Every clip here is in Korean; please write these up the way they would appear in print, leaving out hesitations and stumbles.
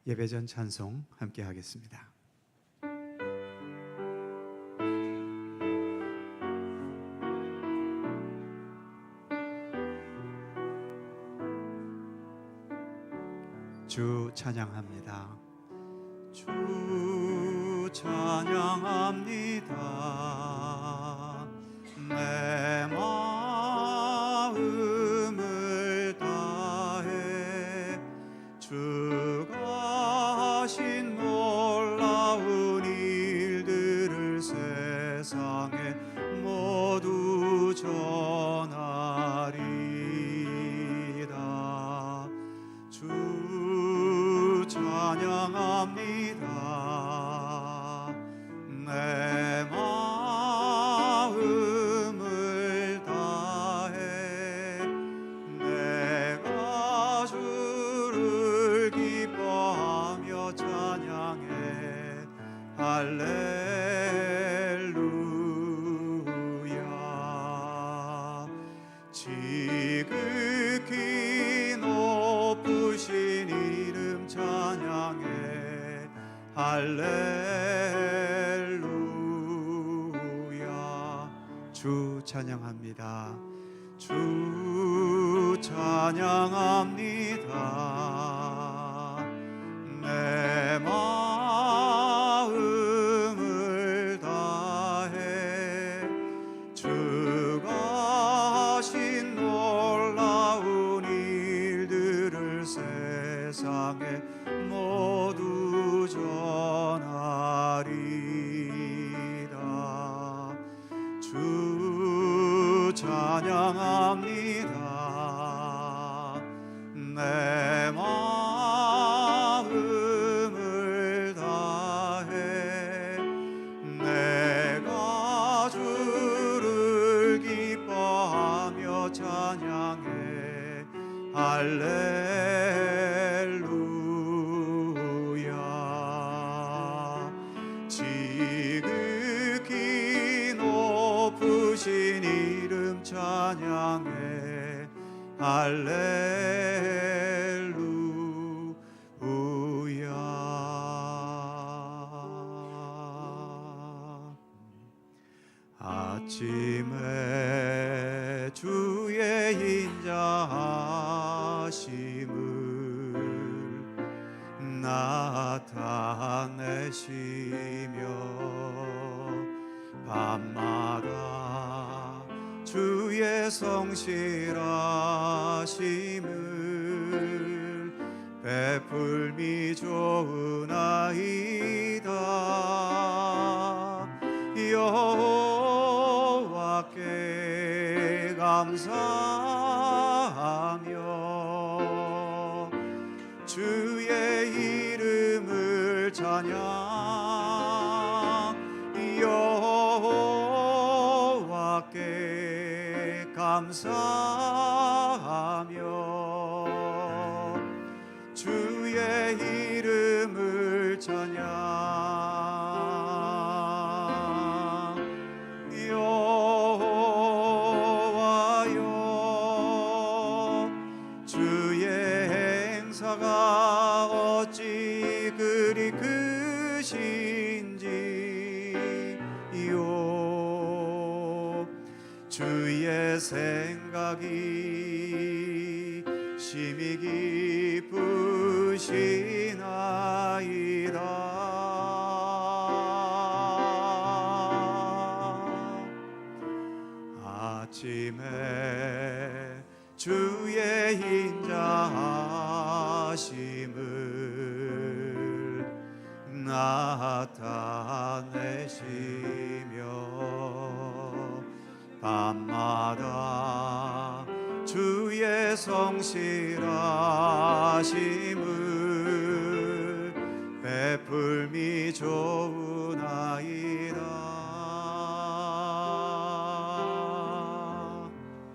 예배전 찬송 함께 하겠습니다. 주 찬양합니다. 주 찬양합니다. 내 마음을 다해 주가 하신 놀라운 일들을 세상에 모두 전하리다. 주 찬양합니다. 내 마음을 다해 내가 주를 기뻐하며 찬양해. 할렐루야. 지극히 높으신 이름 찬양해. 할렐루야. 주 찬양합니다. 주 찬양합니다. 내 마음을 다해 주가 하신 놀라운 일들을 세상에 모두 전하리다. 주 찬양합니다. 내 마음을 다해 내가 주를 기뻐하며 찬양해. 할렐루야. 지극히 높으신 이름 찬양해. 할렐루야. 아침에 주의 인자하심을 나타내시며 밤마다 주의 성실하심을 베풀미 좋으나이다. 여호와께 감사하며 주의 이름을 찬양. 여호와께 감사하며 주의 이름을 찬양. 여호와여 주의 행사가 어찌 그리 크신지요. 주의 생각이 심히 기쁘시나이다. 아침에 주의 인자하심을 나타내시며 밤마다 주의 성실하심을 베풀미 좋으나이다.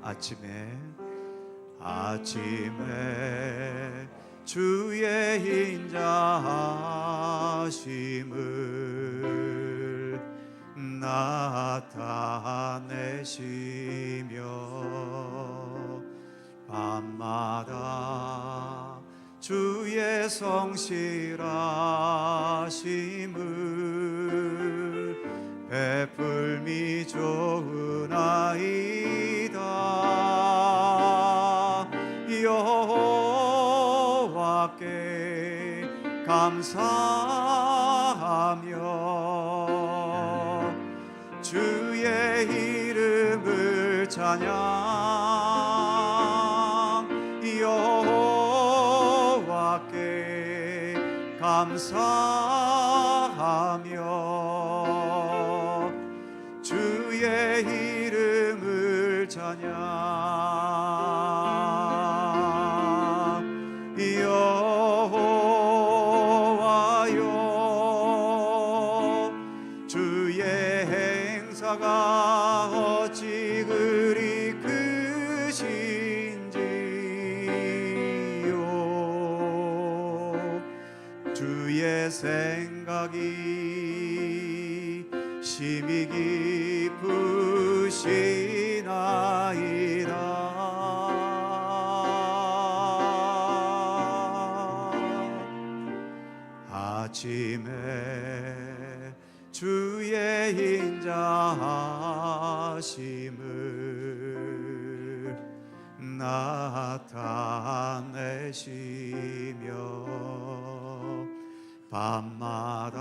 아침에 주의 인자하심을 나타내시며 밤마다 주의 성실하심을 베풀미 좋으나이다. 여호와께 감사하며 주의 이름을 찬양. 여호와께 감사하며 주의 이름을 찬양. 여호와여 주의 행사가 어찌 그리 크신지요. 주의 생각이 심히 깊으시나이다. 아침에 주의 인자하심을 나타내시며 밤마다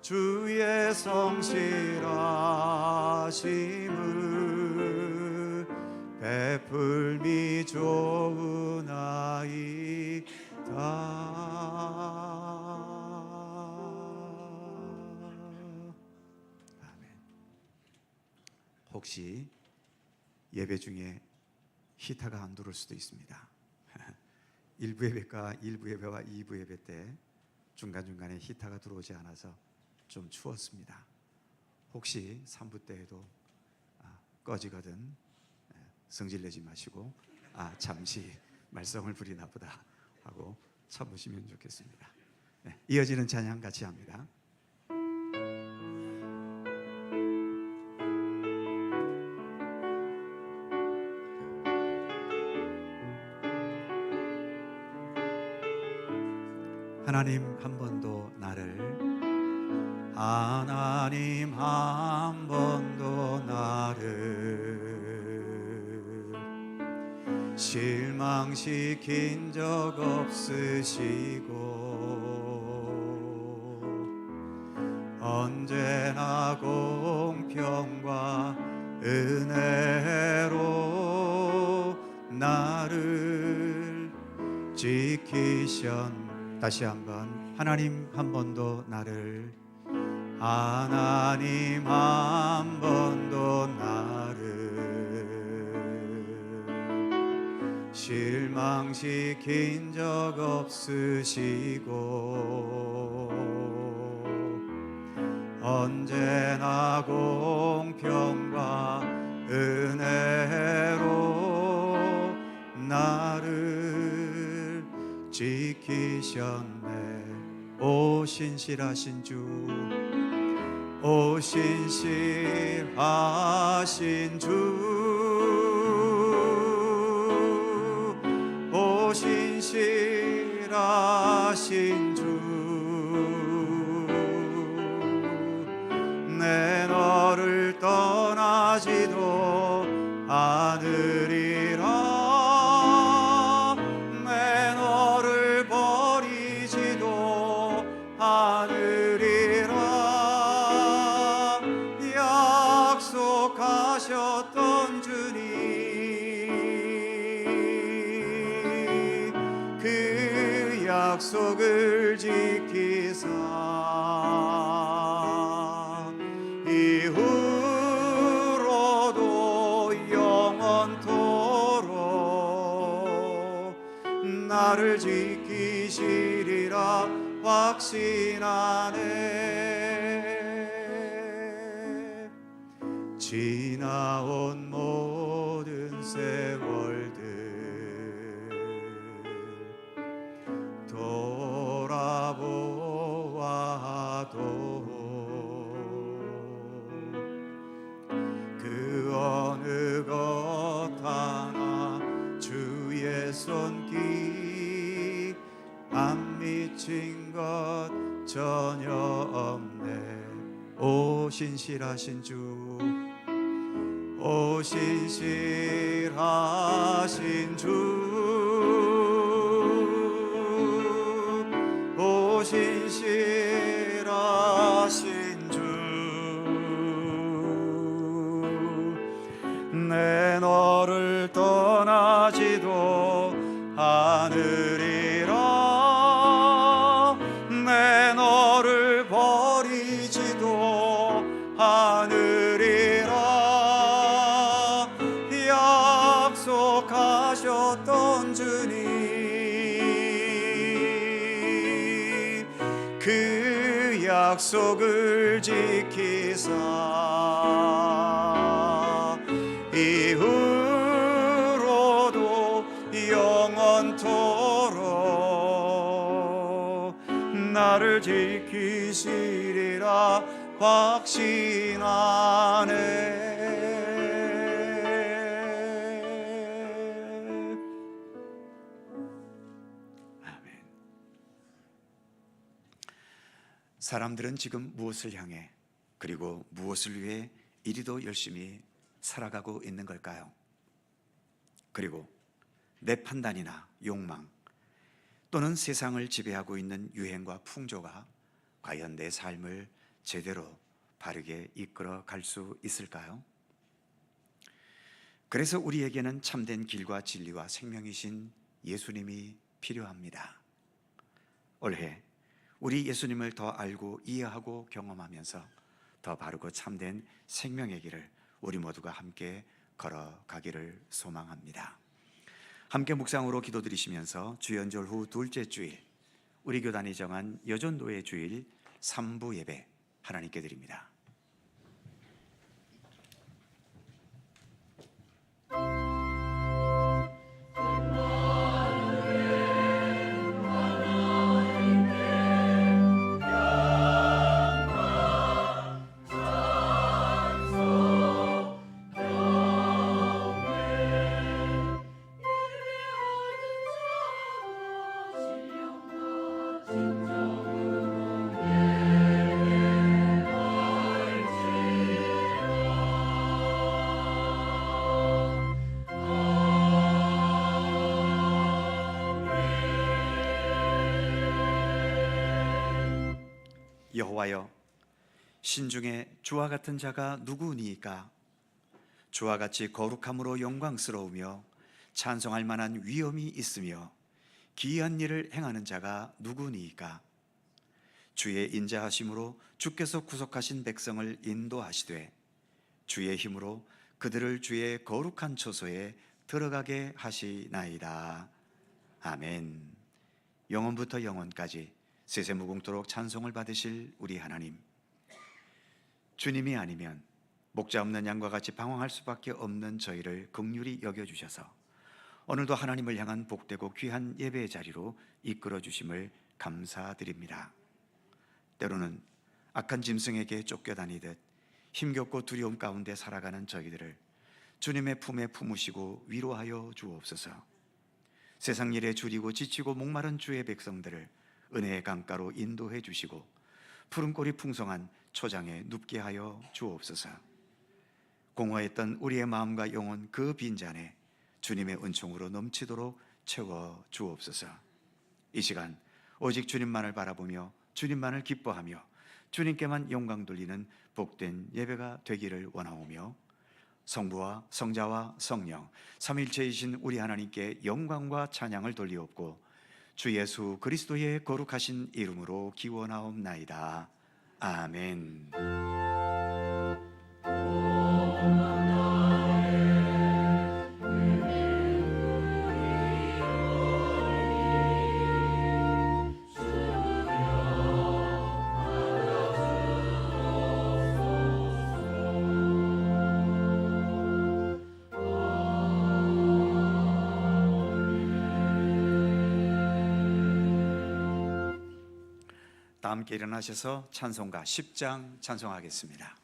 주의 성실하심을 베풀미 좋으나이다. 혹시 예배 중에 히타가 안 들어올 수도 있습니다. 1부 예배과 1부 예배와 2부 예배 때 중간중간에 히타가 들어오지 않아서 좀 추웠습니다. 혹시 3부 때에도 꺼지거든 성질내지 마시고 잠시 말썽을 부리나 보다 하고 참으시면 좋겠습니다. 이어지는 찬양 같이 합니다. 하나님 한 번도 하나님 한 번도 나를 실망시킨 적 없으시고 언제나 공평과 은혜로 나를 지키셨네. 다시 한번 하나님 한 번도 하나님 한 번도 나를 실망시킨 적 없으시고 언제나 공평과 은혜로 나를 지키셨네. 오 신실하신 주, 오 신실하신 주, 오 신실하신 주, 내 너를 떠나지도 않으리라. 약속하셨던 주님, 그 약속을 지키사 이후로도 영원토록 나를 지키시리라 확신하네. 지나온 모든 세월들 돌아보아도 그 어느 것 하나 주의 손길 안 미친 것 전혀 없네. 오 신실하신 주, 오 신실하신 주, 오 신실하신 주, 내 너를 떠나지도 않으리라, 내 너를 버리지도 않으리라. 약속하셨던 주님, 그 약속을 지키사 이후로도 영원토록 나를 지키시리라 확신하네. 아멘. 사람들은 지금 무엇을 향해 그리고 무엇을 위해 이리도 열심히 살아가고 있는 걸까요? 그리고 내 판단이나 욕망 또는 세상을 지배하고 있는 유행과 풍조가 과연 내 삶을 제대로 바르게 이끌어 갈 수 있을까요? 그래서 우리에게는 참된 길과 진리와 생명이신 예수님이 필요합니다. 올해 우리 예수님을 더 알고 이해하고 경험하면서 더 바르고 참된 생명의 길을 우리 모두가 함께 걸어가기를 소망합니다. 함께 묵상으로 기도드리시면서 주연절 후 둘째 주일, 우리 교단이 정한 여전도의 주일 3부 예배 하나님께 드립니다. 여호와여, 신중에 주와 같은 자가 누구니이까? 주와 같이 거룩함으로 영광스러우며 찬송할 만한 위엄이 있으며 기이한 일을 행하는 자가 누구니이까? 주의 인자하심으로 주께서 구속하신 백성을 인도하시되 주의 힘으로 그들을 주의 거룩한 처소에 들어가게 하시나이다. 아멘. 영원부터 영원까지 세세무궁토록 찬송을 받으실 우리 하나님, 주님이 아니면 목자 없는 양과 같이 방황할 수밖에 없는 저희를 긍휼히 여겨주셔서 오늘도 하나님을 향한 복되고 귀한 예배의 자리로 이끌어 주심을 감사드립니다. 때로는 악한 짐승에게 쫓겨다니듯 힘겹고 두려움 가운데 살아가는 저희들을 주님의 품에 품으시고 위로하여 주옵소서. 세상 일에 줄이고 지치고 목마른 주의 백성들을 은혜의 강가로 인도해 주시고 푸른 꼴이 풍성한 초장에 눕게 하여 주옵소서. 공허했던 우리의 마음과 영혼 그 빈잔에 주님의 은총으로 넘치도록 채워 주옵소서. 이 시간 오직 주님만을 바라보며 주님만을 기뻐하며 주님께만 영광 돌리는 복된 예배가 되기를 원하오며 성부와 성자와 성령 삼일체이신 우리 하나님께 영광과 찬양을 돌리옵고 주 예수 그리스도의 거룩하신 이름으로 기원하옵나이다. 아멘. 다 함께 일어나셔서 찬송가 10장 찬송하겠습니다.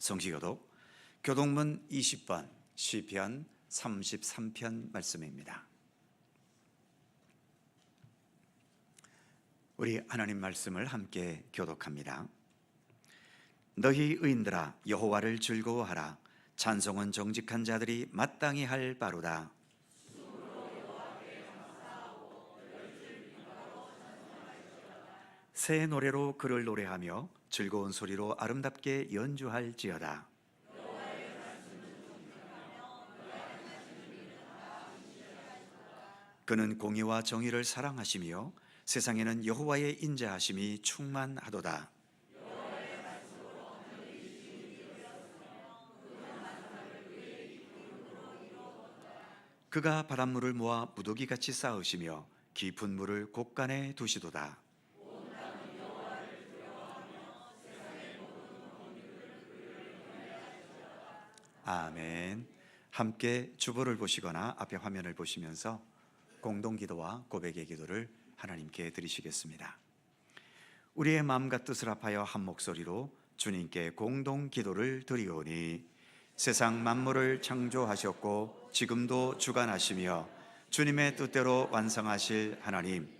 성시교독 교독문 20번 시편 33편 말씀입니다. 우리 하나님 말씀을 함께 교독합니다. 너희 의인들아 여호와를 즐거워하라. 찬송은 정직한 자들이 마땅히 할 바로다. 새 노래로 그를 노래하며 즐거운 소리로 아름답게 연주할지어다. 그는 공의와 정의를 사랑하시며 세상에는 여호와의 인자하심이 충만하도다. 그가 바닷물을 모아 무더기같이 쌓으시며 깊은 물을 곳간에 두시도다. 아멘. 함께 주보를 보시거나 앞에 화면을 보시면서 공동기도와 고백의 기도를 하나님께 드리시겠습니다. 우리의 마음과 뜻을 합하여 한 목소리로 주님께 공동기도를 드리오니 세상 만물을 창조하셨고 지금도 주관하시며 주님의 뜻대로 완성하실 하나님,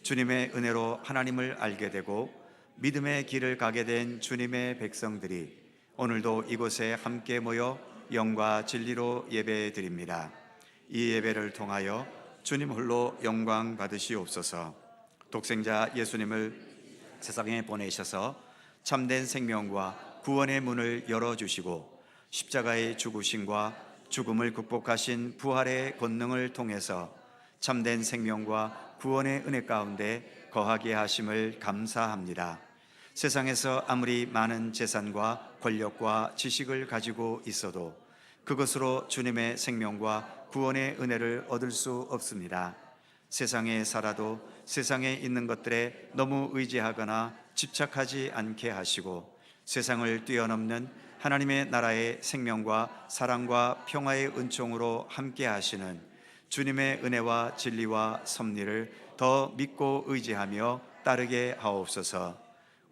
주님의 은혜로 하나님을 알게 되고 믿음의 길을 가게 된 주님의 백성들이 오늘도 이곳에 함께 모여 영과 진리로 예배드립니다. 이 예배를 통하여 주님 홀로 영광 받으시옵소서. 독생자 예수님을 세상에 보내셔서 참된 생명과 구원의 문을 열어주시고 십자가의 죽으심과 죽음을 극복하신 부활의 권능을 통해서 참된 생명과 구원의 은혜 가운데 거하게 하심을 감사합니다. 세상에서 아무리 많은 재산과 권력과 지식을 가지고 있어도 그것으로 주님의 생명과 구원의 은혜를 얻을 수 없습니다. 세상에 살아도 세상에 있는 것들에 너무 의지하거나 집착하지 않게 하시고 세상을 뛰어넘는 하나님의 나라의 생명과 사랑과 평화의 은총으로 함께 하시는 주님의 은혜와 진리와 섭리를 더 믿고 의지하며 따르게 하옵소서.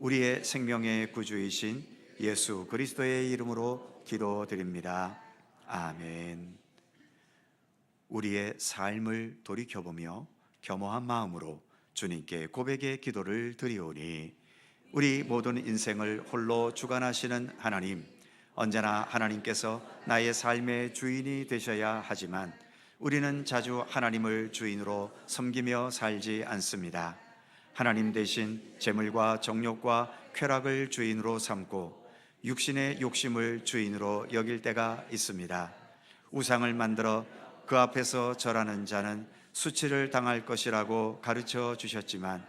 우리의 생명의 구주이신 예수 그리스도의 이름으로 기도드립니다. 아멘. 우리의 삶을 돌이켜보며 겸허한 마음으로 주님께 고백의 기도를 드리오니 우리 모든 인생을 홀로 주관하시는 하나님, 언제나 하나님께서 나의 삶의 주인이 되셔야 하지만 우리는 자주 하나님을 주인으로 섬기며 살지 않습니다. 하나님 대신 재물과 정욕과 쾌락을 주인으로 삼고 육신의 욕심을 주인으로 여길 때가 있습니다. 우상을 만들어 그 앞에서 절하는 자는 수치를 당할 것이라고 가르쳐 주셨지만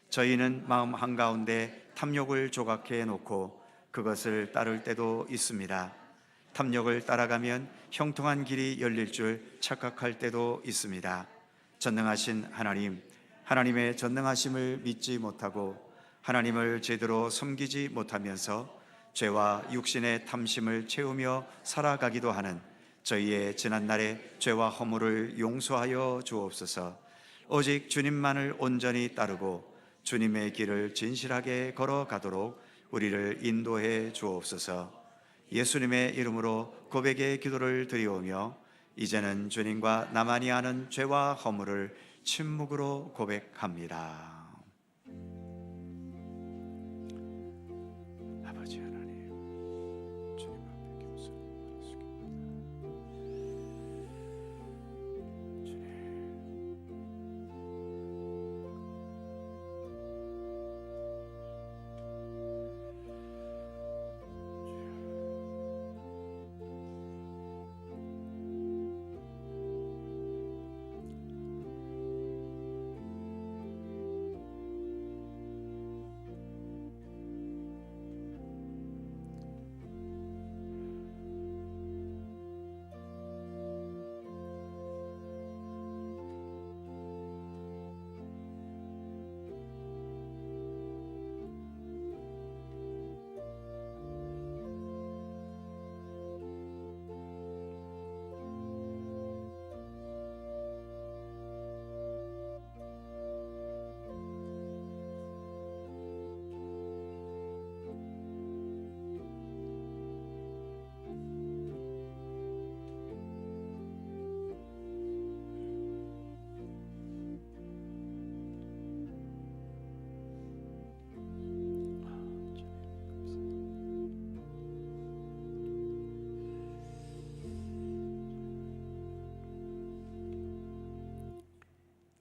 저희는 마음 한가운데 탐욕을 조각해 놓고 그것을 따를 때도 있습니다. 탐욕을 따라가면 형통한 길이 열릴 줄 착각할 때도 있습니다. 전능하신 하나님, 하나님의 전능하심을 믿지 못하고 하나님을 제대로 섬기지 못하면서 죄와 육신의 탐심을 채우며 살아가기도 하는 저희의 지난날의 죄와 허물을 용서하여 주옵소서. 오직 주님만을 온전히 따르고 주님의 길을 진실하게 걸어가도록 우리를 인도해 주옵소서. 예수님의 이름으로 고백의 기도를 드리오며 이제는 주님과 나만이 아는 죄와 허물을 침묵으로 고백합니다. 아버지 하나님, 주님 앞에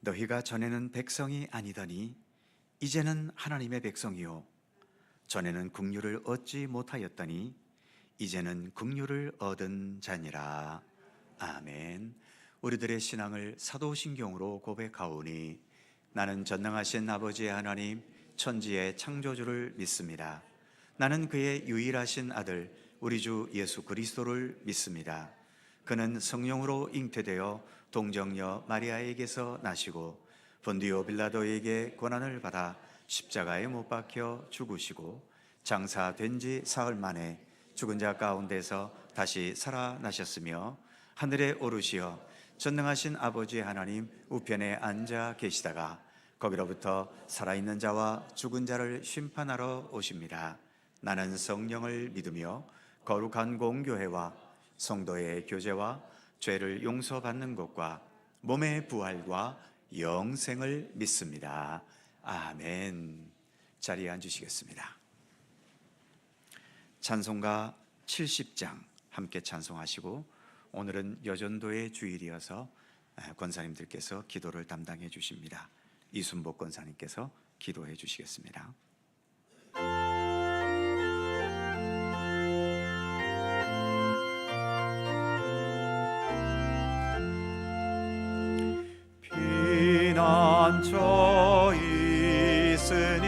너희가 전에는 백성이 아니더니 이제는 하나님의 백성이요 전에는 긍휼을 얻지 못하였더니 이제는 긍휼을 얻은 자니라. 아멘. 우리들의 신앙을 사도신경으로 고백하오니 나는 전능하신 아버지의 하나님 천지의 창조주를 믿습니다. 나는 그의 유일하신 아들 우리 주 예수 그리스도를 믿습니다. 그는 성령으로 잉태되어 동정녀 마리아에게서 나시고 본디오 빌라도에게 고난을 받아 십자가에 못 박혀 죽으시고 장사된 지 사흘 만에 죽은 자 가운데서 다시 살아나셨으며 하늘에 오르시어 전능하신 아버지 하나님 우편에 앉아 계시다가 거기로부터 살아있는 자와 죽은 자를 심판하러 오십니다. 나는 성령을 믿으며 거룩한 공교회와 성도의 교제와 죄를 용서받는 것과 몸의 부활과 영생을 믿습니다. 아멘. 자리에 앉으시겠습니다. 찬송가 70장 함께 찬송하시고 오늘은 여전도의 주일이어서 권사님들께서 기도를 담당해 주십니다. 이순복 권사님께서 기도해 주시겠습니다. 피난처 있으니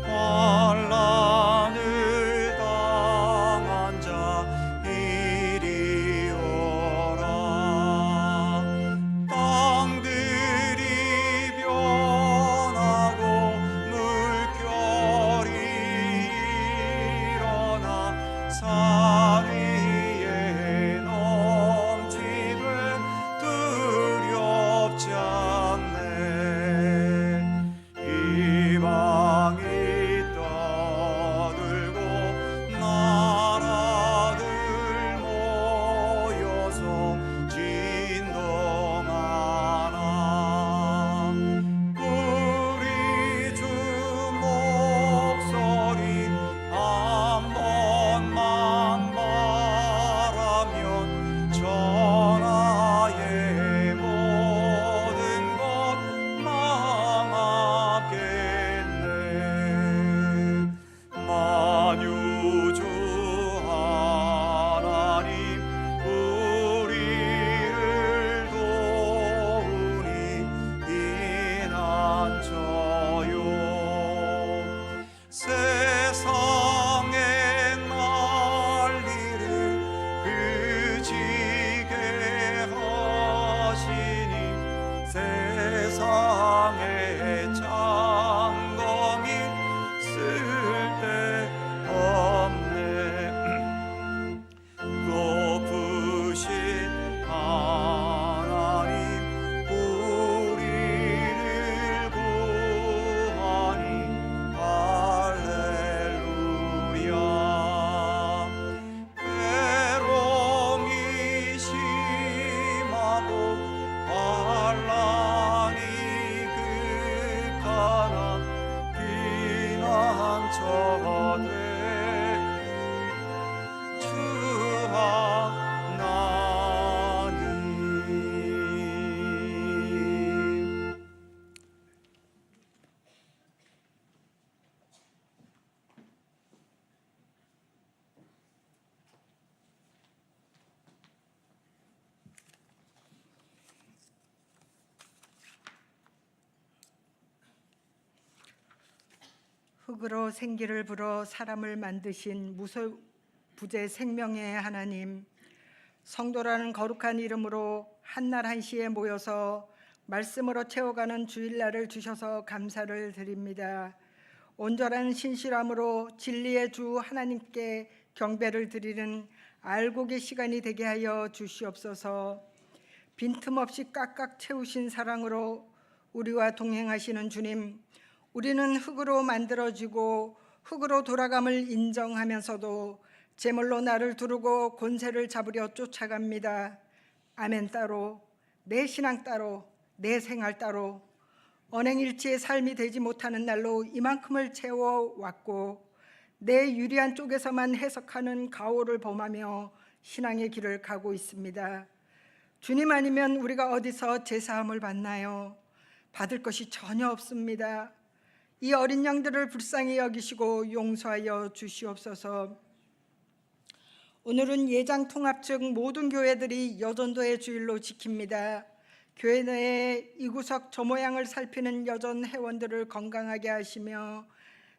환난을 당한 자 이리 오라. 땅들이 변하고 물결이 일어나 산 위에 넘치면 두렵지 않네. 이방이 떠들고 나라들 모여서 진동하나. 우리 주 목소리 한 번만 말하면 천하의 모든 것 망하겠네. 만유주 하나님 우리를 도우니 피난처요. 세상의 난리를 그치게 하시니 세상의 장검이 쓸데없네. 높으신 하나님 우리를 구하니 할렐루야. 괴로움이 심하고 환난이 극하나 피난처가 돼 주하나님. 흙으로 생기를 불어 사람을 만드신 무소부재 생명의 하나님, 성도라는 거룩한 이름으로 한날 한시에 모여서 말씀으로 채워가는 주일날을 주셔서 감사를 드립니다. 온전한 신실함으로 진리의 주 하나님께 경배를 드리는 알곡의 시간이 되게 하여 주시옵소서. 빈틈없이 꽉꽉 채우신 사랑으로 우리와 동행하시는 주님, 우리는 흙으로 만들어지고 흙으로 돌아감을 인정하면서도 제물로 나를 두르고 권세를 잡으려 쫓아갑니다. 아멘 따로, 내 신앙 따로, 내 생활 따로, 언행일치의 삶이 되지 못하는 날로 이만큼을 채워왔고 내 유리한 쪽에서만 해석하는 가오를 범하며 신앙의 길을 가고 있습니다. 주님 아니면 우리가 어디서 제사함을 받나요? 받을 것이 전혀 없습니다. 이 어린 양들을 불쌍히 여기시고 용서하여 주시옵소서. 오늘은 예장 통합 중 모든 교회들이 여전도의 주일로 지킵니다. 교회 내에 이구석 저 모양을 살피는 여전 회원들을 건강하게 하시며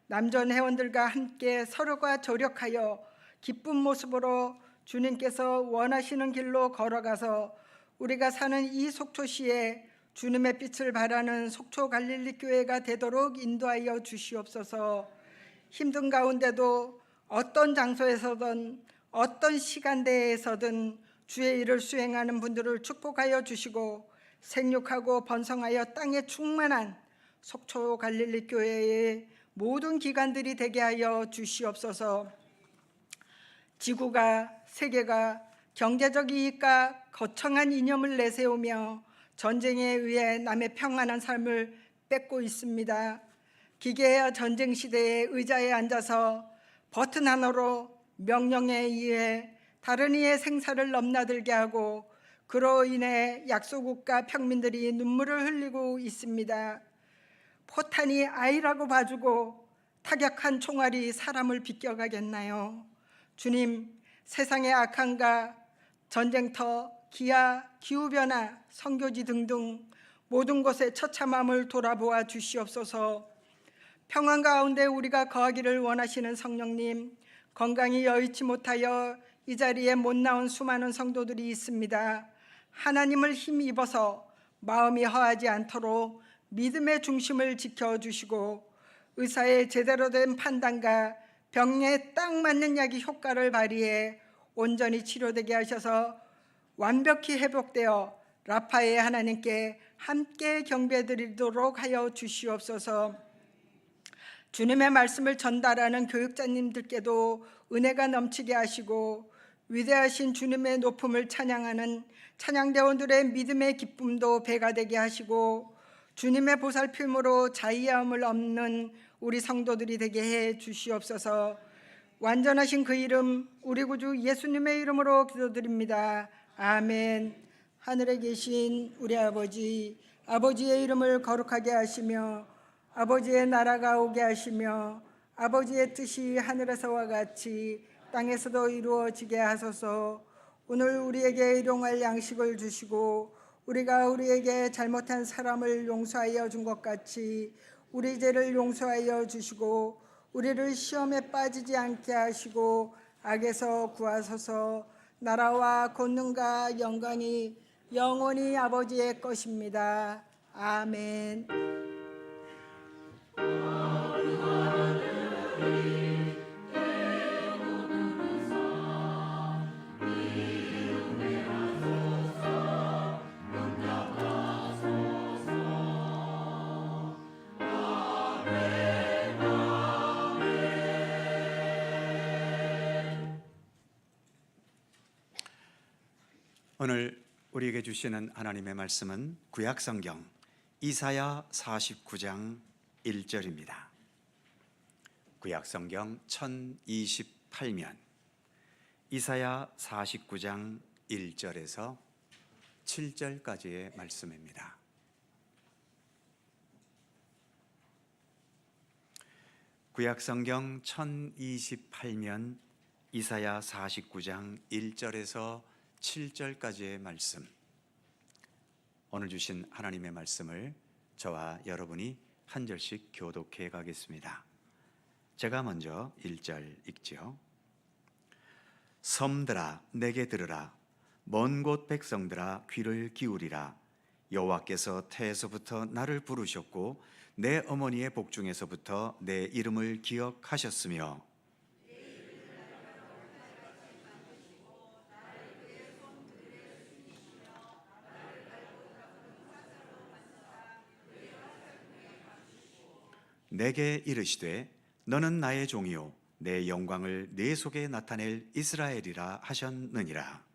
남전 회원들과 함께 서로가 조력하여 기쁜 모습으로 주님께서 원하시는 길로 걸어가서 우리가 사는 이 속초시에 주님의 빛을 발하는 속초 갈릴리 교회가 되도록 인도하여 주시옵소서. 힘든 가운데도 어떤 장소에서든 어떤 시간대에서든 주의 일을 수행하는 분들을 축복하여 주시고 생육하고 번성하여 땅에 충만한 속초 갈릴리 교회의 모든 기관들이 되게 하여 주시옵소서. 지구가 세계가 경제적 이익과 거창한 이념을 내세우며 전쟁에 의해 남의 평안한 삶을 뺏고 있습니다. 기계와 전쟁 시대에 의자에 앉아서 버튼 하나로 명령에 의해 다른 이의 생사를 넘나들게 하고 그로 인해 약소국가 평민들이 눈물을 흘리고 있습니다. 포탄이 아이라고 봐주고 타격한 총알이 사람을 비껴가겠나요? 주님, 세상의 악함과 전쟁터, 기아, 기후변화, 선교지 등등 모든 곳의 처참함을 돌아보아 주시옵소서. 평안 가운데 우리가 거하기를 원하시는 성령님, 건강이 여의치 못하여 이 자리에 못 나온 수많은 성도들이 있습니다. 하나님을 힘입어서 마음이 허하지 않도록 믿음의 중심을 지켜주시고 의사의 제대로 된 판단과 병에 딱 맞는 약이 효과를 발휘해 온전히 치료되게 하셔서 완벽히 회복되어 라파의 하나님께 함께 경배드리도록 하여 주시옵소서. 주님의 말씀을 전달하는 교육자님들께도 은혜가 넘치게 하시고 위대하신 주님의 높음을 찬양하는 찬양대원들의 믿음의 기쁨도 배가 되게 하시고 주님의 보살핌으로 자의함을 없는 우리 성도들이 되게 해 주시옵소서. 완전하신 그 이름 우리 구주 예수님의 이름으로 기도드립니다. 아멘. 하늘에 계신 우리 아버지, 아버지의 이름을 거룩하게 하시며 아버지의 나라가 오게 하시며 아버지의 뜻이 하늘에서와 같이 땅에서도 이루어지게 하소서. 오늘 우리에게 일용할 양식을 주시고 우리가 우리에게 잘못한 사람을 용서하여 준 것 같이 우리 죄를 용서하여 주시고 우리를 시험에 빠지지 않게 하시고 악에서 구하소서. 나라와 권능과 영광이 영원히 아버지의 것입니다. 아멘. 오늘 우리에게 주시는 하나님의 말씀은 구약성경 이사야 49장 1절입니다. 구약성경 1028면 이사야 49장 1절에서 7절까지의 말씀입니다. 구약성경 1028면 이사야 49장 1절에서 7절까지의 말씀, 오늘 주신 하나님의 말씀을 저와 여러분이 한 절씩 교독해 가겠습니다. 제가 먼저 1절 읽지요. 섬들아 내게 들으라, 먼 곳 백성들아 귀를 기울이라. 여호와께서 태에서부터 나를 부르셨고 내 어머니의 복중에서부터 내 이름을 기억하셨으며 내게 이르시되 너는 나의 종이요 내 영광을 내 속에 나타낼 이스라엘이라 하셨느니라.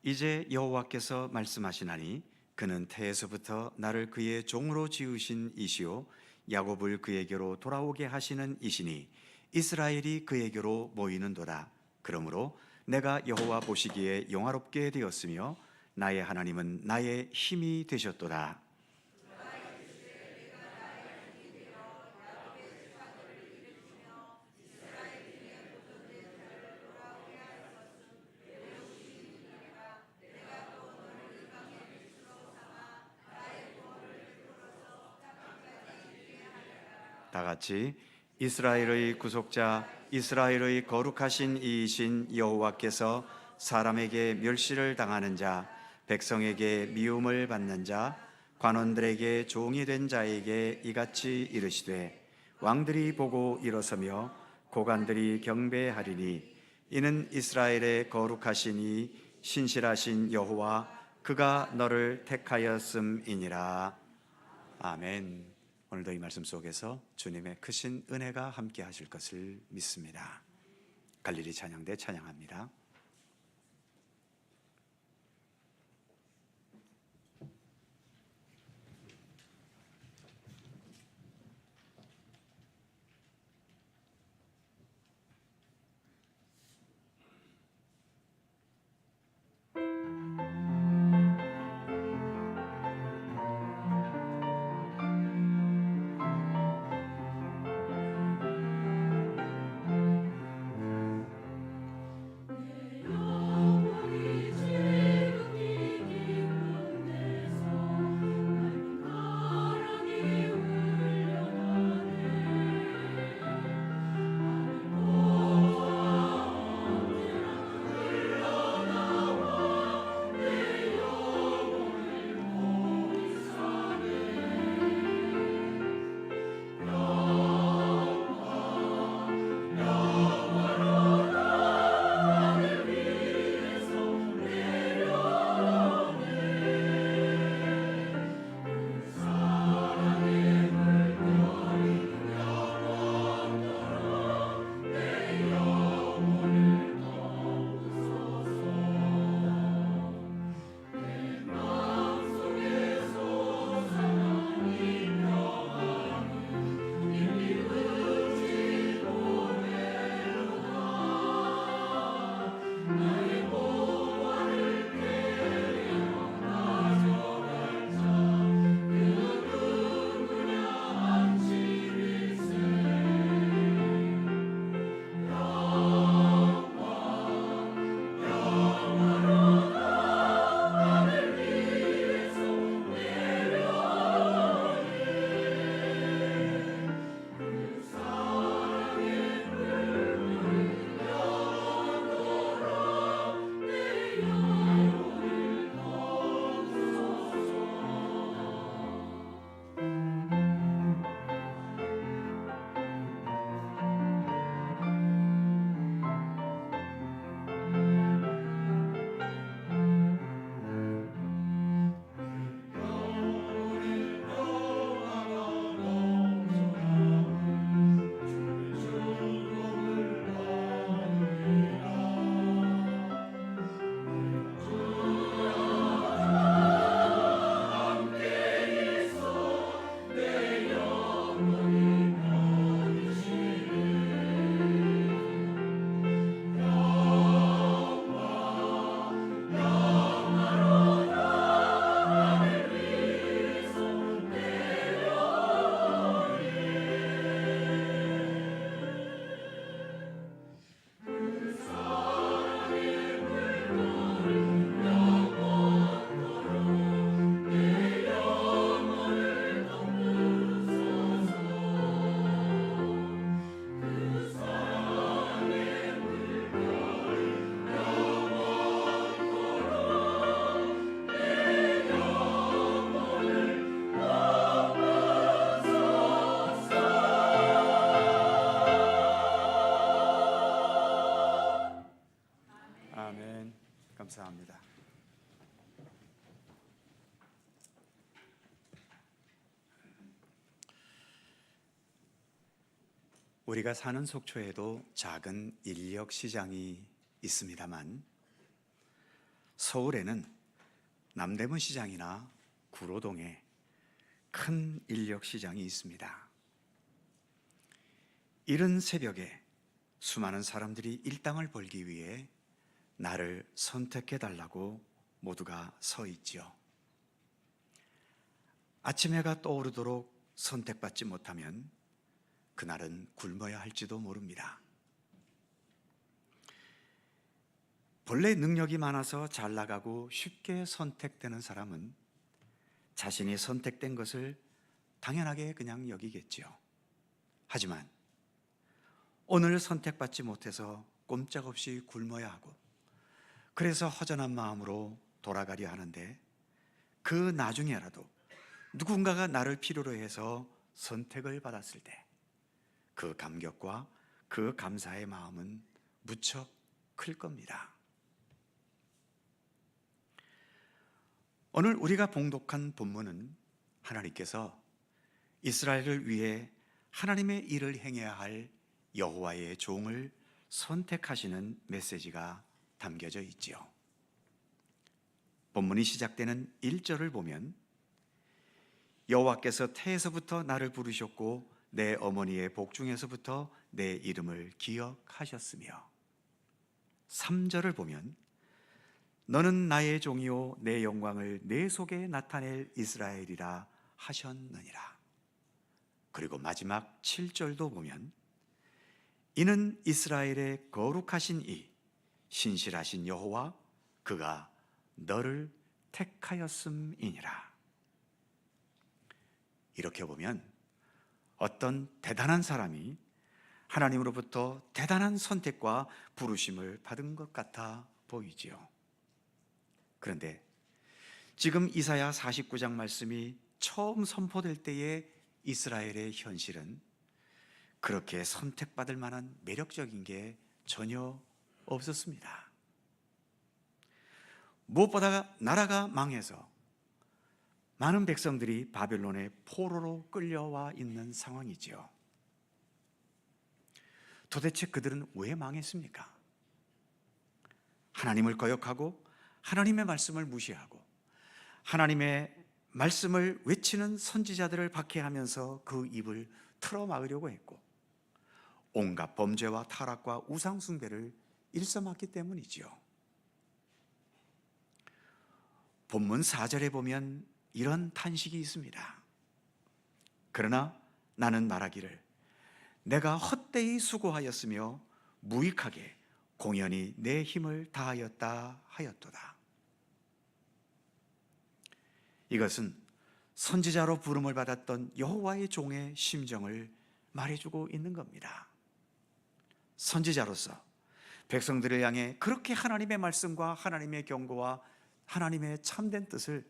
이제 여호와께서 말씀하시나니 그는 태에서부터 나를 그의 종으로 지으신 이시요 야곱을 그에게로 돌아오게 하시는 이시니 이스라엘이 그에게로 모이는도다. 그러므로 내가 여호와 보시기에 영화롭게 되었으며 나의 하나님은 나의 힘이 되셨도다. 다 같이 이스라엘의 구속자, 이스라엘의 거룩하신 이이신 여호와께서 사람에게 멸시를 당하는 자, 백성에게 미움을 받는 자, 관원들에게 종이 된 자에게 이같이 이르시되 왕들이 보고 일어서며 고관들이 경배하리니 이는 이스라엘의 거룩하신 이 신실하신 여호와 그가 너를 택하였음이니라. 아멘. 오늘도 이 말씀 속에서 주님의 크신 은혜가 함께 하실 것을 믿습니다. 갈릴리 찬양대 찬양합니다. 감사합니다. 우리가 사는 속초에도 작은 인력 시장이 있습니다만 서울에는 남대문 시장이나 구로동에 큰 인력 시장이 있습니다. 이른 새벽에 수많은 사람들이 일당을 벌기 위해 나를 선택해 달라고 모두가 서 있지요. 아침 해가 떠오르도록 선택받지 못하면 그날은 굶어야 할지도 모릅니다. 본래 능력이 많아서 잘 나가고 쉽게 선택되는 사람은 자신이 선택된 것을 당연하게 그냥 여기겠지요. 하지만 오늘 선택받지 못해서 꼼짝없이 굶어야 하고 그래서 허전한 마음으로 돌아가려 하는데 그 나중에라도 누군가가 나를 필요로 해서 선택을 받았을 때 그 감격과 그 감사의 마음은 무척 클 겁니다. 오늘 우리가 봉독한 본문은 하나님께서 이스라엘을 위해 하나님의 일을 행해야 할 여호와의 종을 선택하시는 메시지가 담겨져 있지요. 본문이 시작되는 1절을 보면 여호와께서 태에서부터 나를 부르셨고 내 어머니의 복중에서부터 내 이름을 기억하셨으며 3절을 보면 너는 나의 종이요 내 영광을 내 속에 나타낼 이스라엘이라 하셨느니라. 그리고 마지막 7절도 보면 이는 이스라엘의 거룩하신 이 신실하신 여호와 그가 너를 택하였음이니라. 이렇게 보면 어떤 대단한 사람이 하나님으로부터 대단한 선택과 부르심을 받은 것 같아 보이지요. 그런데 지금 이사야 49장 말씀이 처음 선포될 때의 이스라엘의 현실은 그렇게 선택받을 만한 매력적인 게 전혀 없었습니다. 무엇보다 나라가 망해서 많은 백성들이 바벨론의 포로로 끌려와 있는 상황이지요. 도대체 그들은 왜 망했습니까? 하나님을 거역하고 하나님의 말씀을 무시하고 하나님의 말씀을 외치는 선지자들을 박해하면서 그 입을 틀어막으려고 했고 온갖 범죄와 타락과 우상 숭배를 일삼았기 때문이지요. 본문 4절에 보면 이런 탄식이 있습니다. 그러나 나는 말하기를 내가 헛되이 수고하였으며 무익하게 공연히 내 힘을 다하였다 하였도다. 이것은 선지자로 부름을 받았던 여호와의 종의 심정을 말해주고 있는 겁니다. 선지자로서 백성들을 향해 그렇게 하나님의 말씀과 하나님의 경고와 하나님의 참된 뜻을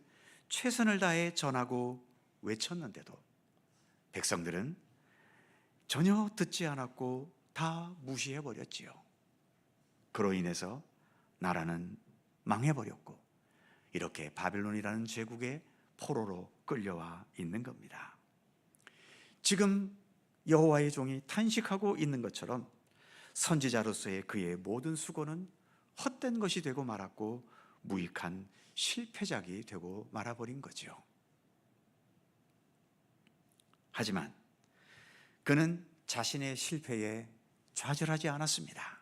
최선을 다해 전하고 외쳤는데도 백성들은 전혀 듣지 않았고 다 무시해버렸지요. 그로 인해서 나라는 망해버렸고 이렇게 바벨론이라는 제국의 포로로 끌려와 있는 겁니다. 지금 여호와의 종이 탄식하고 있는 것처럼 선지자로서의 그의 모든 수고는 헛된 것이 되고 말았고 무익한 실패작이 되고 말아버린 거죠. 하지만 그는 자신의 실패에 좌절하지 않았습니다.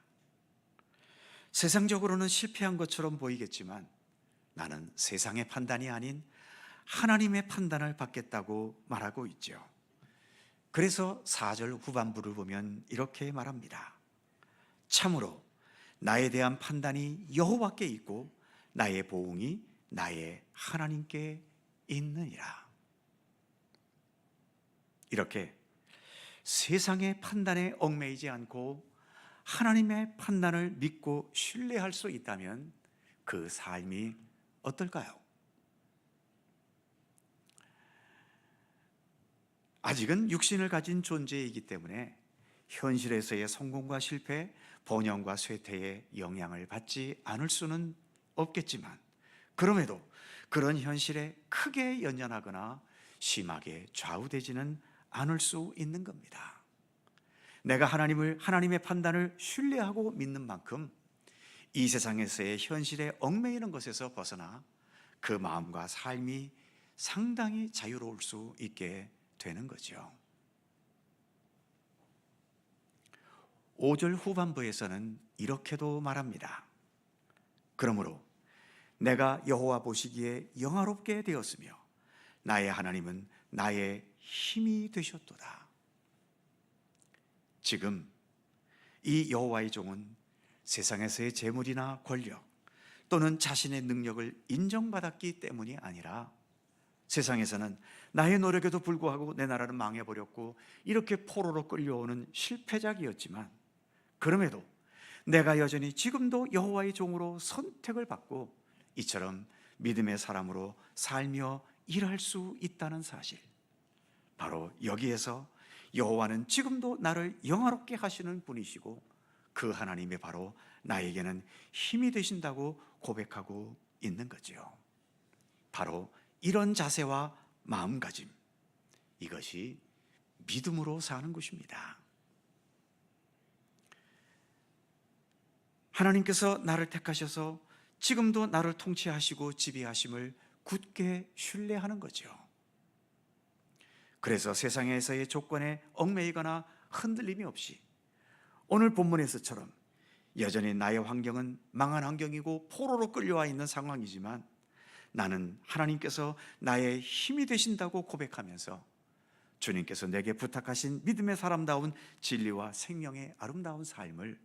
세상적으로는 실패한 것처럼 보이겠지만 나는 세상의 판단이 아닌 하나님의 판단을 받겠다고 말하고 있죠. 그래서 4절 후반부를 보면 이렇게 말합니다. 참으로 나에 대한 판단이 여호와께 있고 나의 보응이 나의 하나님께 있느니라. 이렇게 세상의 판단에 얽매이지 않고 하나님의 판단을 믿고 신뢰할 수 있다면 그 삶이 어떨까요? 아직은 육신을 가진 존재이기 때문에 현실에서의 성공과 실패, 번영과 쇠퇴에 영향을 받지 않을 수는 없겠지만 그럼에도 그런 현실에 크게 연연하거나 심하게 좌우되지는 않을 수 있는 겁니다. 내가 하나님의 판단을 신뢰하고 믿는 만큼 이 세상에서의 현실에 얽매이는 것에서 벗어나 그 마음과 삶이 상당히 자유로울 수 있게 되는 거죠. 5절 후반부에서는 이렇게도 말합니다. 그러므로 내가 여호와 보시기에 영화롭게 되었으며 나의 하나님은 나의 힘이 되셨도다. 지금 이 여호와의 종은 세상에서의 재물이나 권력 또는 자신의 능력을 인정받았기 때문이 아니라 세상에서는 나의 노력에도 불구하고 내 나라는 망해버렸고 이렇게 포로로 끌려오는 실패작이었지만 그럼에도 내가 여전히 지금도 여호와의 종으로 선택을 받고 이처럼 믿음의 사람으로 살며 일할 수 있다는 사실, 바로 여기에서 여호와는 지금도 나를 영화롭게 하시는 분이시고 그 하나님이 바로 나에게는 힘이 되신다고 고백하고 있는 거죠. 바로 이런 자세와 마음가짐, 이것이 믿음으로 사는 것입니다. 하나님께서 나를 택하셔서 지금도 나를 통치하시고 지배하심을 굳게 신뢰하는 거죠. 그래서 세상에서의 조건에 얽매이거나 흔들림이 없이 오늘 본문에서처럼 여전히 나의 환경은 망한 환경이고 포로로 끌려와 있는 상황이지만 나는 하나님께서 나의 힘이 되신다고 고백하면서 주님께서 내게 부탁하신 믿음의 사람다운 진리와 생명의 아름다운 삶을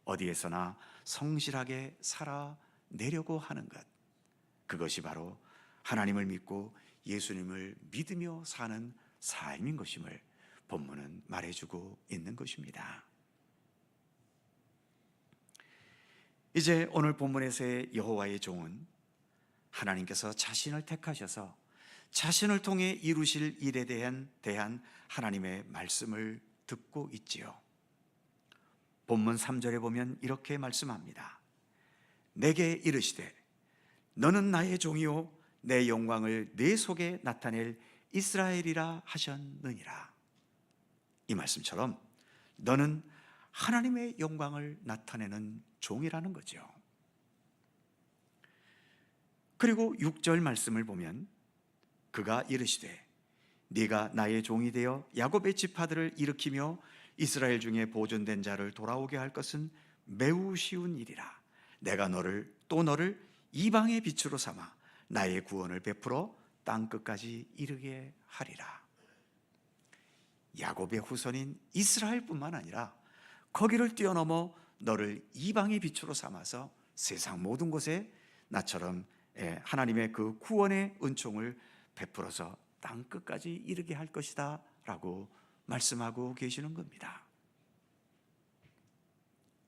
어디에서나 성실하게 살아내려고 하는 것, 그것이 바로 하나님을 믿고 예수님을 믿으며 사는 삶인 것임을 본문은 말해주고 있는 것입니다. 이제 오늘 본문에서의 여호와의 종은 하나님께서 자신을 택하셔서 자신을 통해 이루실 일에 대한 하나님의 말씀을 듣고 있지요. 본문 3절에 보면 이렇게 말씀합니다. 내게 이르시되 너는 나의 종이요 내 영광을 내 속에 나타낼 이스라엘이라 하셨느니라. 이 말씀처럼 너는 하나님의 영광을 나타내는 종이라는 거죠. 그리고 6절 말씀을 보면 그가 이르시되 네가 나의 종이 되어 야곱의 지파들을 일으키며 이스라엘 중에 보존된 자를 돌아오게 할 것은 매우 쉬운 일이라. 내가 너를 이방의 빛으로 삼아 나의 구원을 베풀어 땅끝까지 이르게 하리라. 야곱의 후손인 이스라엘뿐만 아니라 거기를 뛰어넘어 너를 이방의 빛으로 삼아서 세상 모든 곳에 나처럼 하나님의 그 구원의 은총을 베풀어서 땅끝까지 이르게 할 것이다 라고 말씀하고 계시는 겁니다.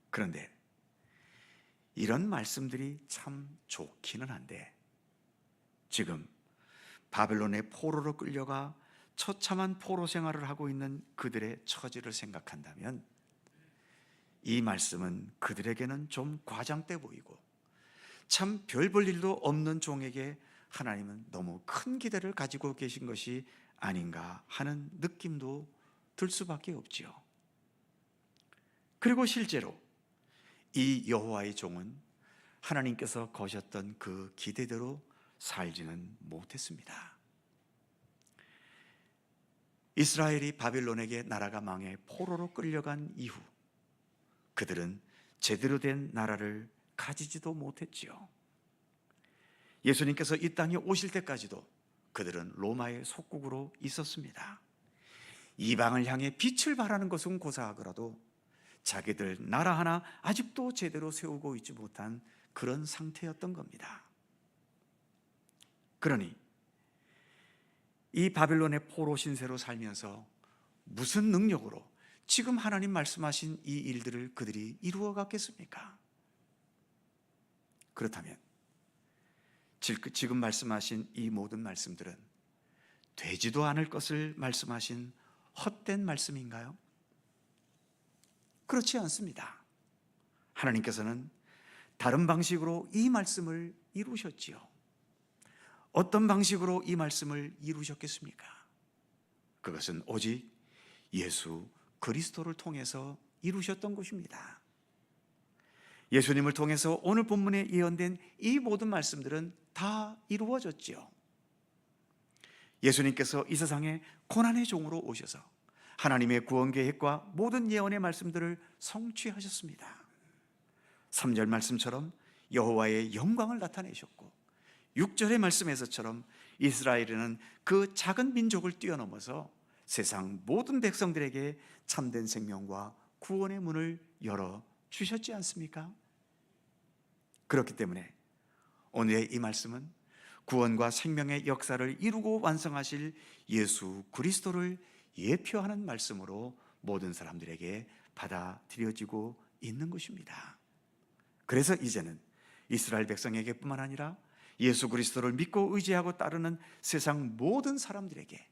그런데 이런 말씀들이 참 좋기는 한데 지금 바벨론의 포로로 끌려가 처참한 포로 생활을 하고 있는 그들의 처지를 생각한다면 이 말씀은 그들에게는 좀 과장돼 보이고 참 별 볼 일도 없는 종에게 하나님은 너무 큰 기대를 가지고 계신 것이 아닌가 하는 느낌도 들 수밖에 없지요. 그리고 실제로 이 여호와의 종은 하나님께서 거셨던 그 기대대로 살지는 못했습니다. 이스라엘이 바벨론에게 나라가 망해 포로로 끌려간 이후 그들은 제대로 된 나라를 가지지도 못했지요. 예수님께서 이 땅에 오실 때까지도 그들은 로마의 속국으로 있었습니다. 이방을 향해 빛을 발하는 것은 고사하더라도 자기들 나라 하나 아직도 제대로 세우고 있지 못한 그런 상태였던 겁니다. 그러니 이 바벨론의 포로 신세로 살면서 무슨 능력으로 지금 하나님 말씀하신 이 일들을 그들이 이루어 갔겠습니까? 그렇다면 지금 말씀하신 이 모든 말씀들은 되지도 않을 것을 말씀하신 헛된 말씀인가요? 그렇지 않습니다. 하나님께서는 다른 방식으로 이 말씀을 이루셨지요. 어떤 방식으로 이 말씀을 이루셨겠습니까? 그것은 오직 예수 그리스도를 통해서 이루셨던 것입니다. 예수님을 통해서 오늘 본문에 예언된 이 모든 말씀들은 다 이루어졌지요. 예수님께서 이 세상에 고난의 종으로 오셔서 하나님의 구원 계획과 모든 예언의 말씀들을 성취하셨습니다. 3절 말씀처럼 여호와의 영광을 나타내셨고, 6절의 말씀에서처럼 이스라엘은 그 작은 민족을 뛰어넘어서 세상 모든 백성들에게 참된 생명과 구원의 문을 열어 주셨지 않습니까? 그렇기 때문에 오늘의 이 말씀은 구원과 생명의 역사를 이루고 완성하실 예수 그리스도를 예표하는 말씀으로 모든 사람들에게 받아들여지고 있는 것입니다. 그래서 이제는 이스라엘 백성에게뿐만 아니라 예수 그리스도를 믿고 의지하고 따르는 세상 모든 사람들에게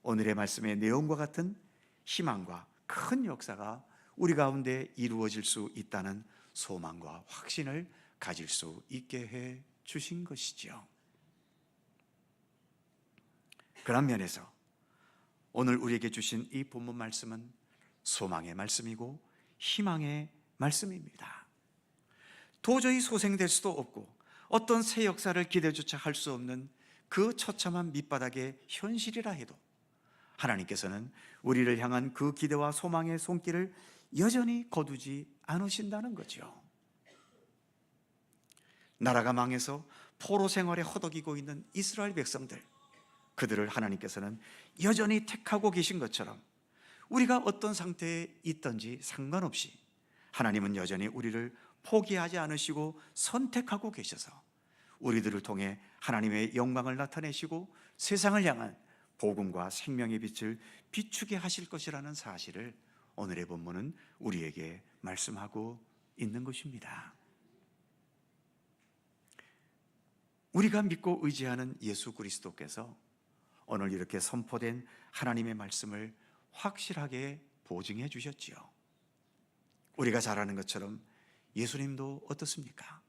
오늘의 말씀의 내용과 같은 희망과 큰 역사가 우리 가운데 이루어질 수 있다는 소망과 확신을 가질 수 있게 해 주신 것이지요. 그런 면에서 오늘 우리에게 주신 이 본문 말씀은 소망의 말씀이고 희망의 말씀입니다. 도저히 소생될 수도 없고 어떤 새 역사를 기대조차 할 수 없는 그 처참한 밑바닥의 현실이라 해도 하나님께서는 우리를 향한 그 기대와 소망의 손길을 여전히 거두지 않으신다는 거죠. 나라가 망해서 포로 생활에 허덕이고 있는 이스라엘 백성들, 그들을 하나님께서는 여전히 택하고 계신 것처럼 우리가 어떤 상태에 있든지 상관없이 하나님은 여전히 우리를 포기하지 않으시고 선택하고 계셔서 우리들을 통해 하나님의 영광을 나타내시고 세상을 향한 복음과 생명의 빛을 비추게 하실 것이라는 사실을 오늘의 본문은 우리에게 말씀하고 있는 것입니다. 우리가 믿고 의지하는 예수 그리스도께서 오늘 이렇게 선포된 하나님의 말씀을 확실하게 보증해 주셨지요. 우리가 잘 아는 것처럼 예수님도 어떻습니까?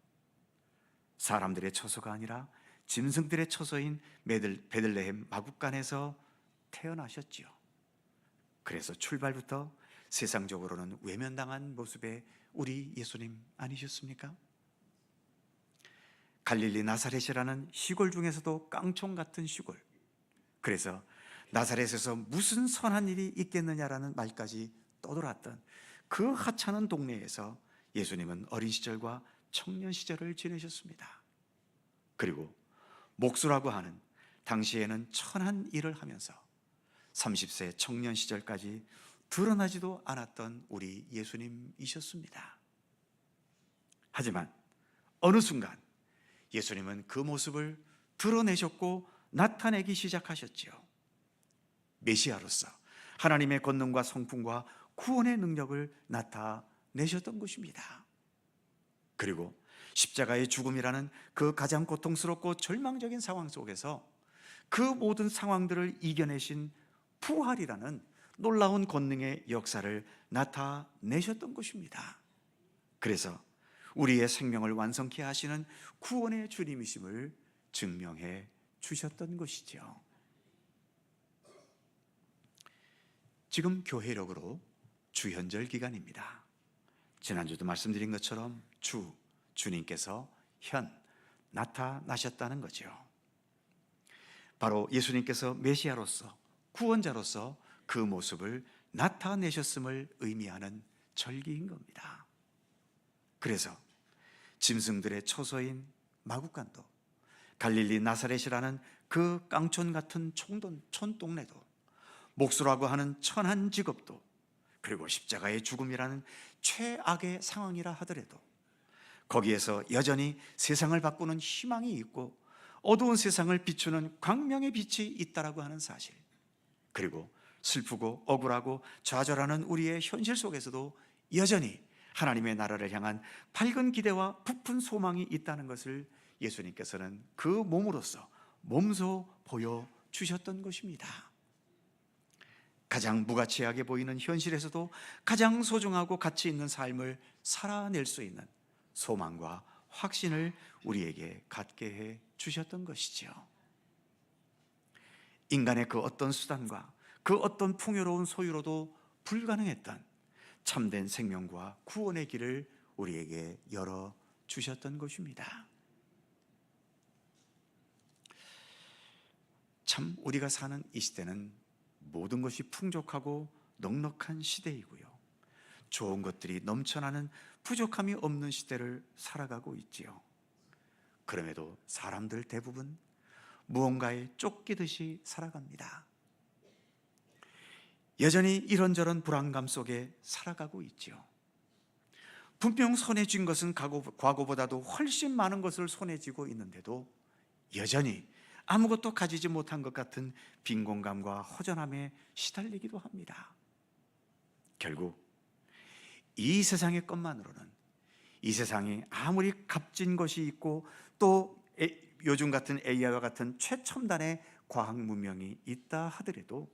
사람들의 처소가 아니라 짐승들의 처소인 베들레헴 마구간에서 태어나셨지요. 그래서 출발부터 세상적으로는 외면당한 모습의 우리 예수님 아니셨습니까? 갈릴리 나사렛이라는 시골 중에서도 깡총 같은 시골, 그래서 나사렛에서 무슨 선한 일이 있겠느냐라는 말까지 떠돌았던 그 하찮은 동네에서 예수님은 어린 시절과 청년 시절을 지내셨습니다. 그리고 목수라고 하는 당시에는 천한 일을 하면서 30세 청년 시절까지 드러나지도 않았던 우리 예수님이셨습니다. 하지만 어느 순간 예수님은 그 모습을 드러내셨고 나타내기 시작하셨지요. 메시아로서 하나님의 권능과 성품과 구원의 능력을 나타내셨던 것입니다. 그리고 십자가의 죽음이라는 그 가장 고통스럽고 절망적인 상황 속에서 그 모든 상황들을 이겨내신 부활이라는 놀라운 권능의 역사를 나타내셨던 것입니다. 그래서 우리의 생명을 완성케 하시는 구원의 주님이심을 증명해 주셨던 것이죠. 지금 교회력으로 주현절 기간입니다. 지난주도 말씀드린 것처럼 주님께서 나타나셨다는 거죠. 바로 예수님께서 메시아로서 구원자로서 그 모습을 나타내셨음을 의미하는 절기인 겁니다. 그래서 짐승들의 처소인 마구간도, 갈릴리 나사렛이라는 그 깡촌 같은 촌동네도, 목수라고 하는 천한 직업도, 그리고 십자가의 죽음이라는 최악의 상황이라 하더라도 거기에서 여전히 세상을 바꾸는 희망이 있고 어두운 세상을 비추는 광명의 빛이 있다라고 하는 사실, 그리고 슬프고 억울하고 좌절하는 우리의 현실 속에서도 여전히 하나님의 나라를 향한 밝은 기대와 부푼 소망이 있다는 것을 예수님께서는 그 몸으로서 몸소 보여주셨던 것입니다. 가장 무가치하게 보이는 현실에서도 가장 소중하고 가치 있는 삶을 살아낼 수 있는 소망과 확신을 우리에게 갖게 해 주셨던 것이죠. 인간의 그 어떤 수단과 그 어떤 풍요로운 소유로도 불가능했던 참된 생명과 구원의 길을 우리에게 열어 주셨던 것입니다. 참 우리가 사는 이 시대는 모든 것이 풍족하고 넉넉한 시대이고요, 좋은 것들이 넘쳐나는 부족함이 없는 시대를 살아가고 있지요. 그럼에도 사람들 대부분 무언가에 쫓기듯이 살아갑니다. 여전히 이런저런 불안감 속에 살아가고 있지요. 분명 손에 쥔 것은 과거보다도 훨씬 많은 것을 손에 쥐고 있는데도 여전히 아무것도 가지지 못한 것 같은 빈곤감과 허전함에 시달리기도 합니다. 결국 이 세상의 것만으로는, 이 세상에 아무리 값진 것이 있고 또 요즘 같은 AI와 같은 최첨단의 과학 문명이 있다 하더라도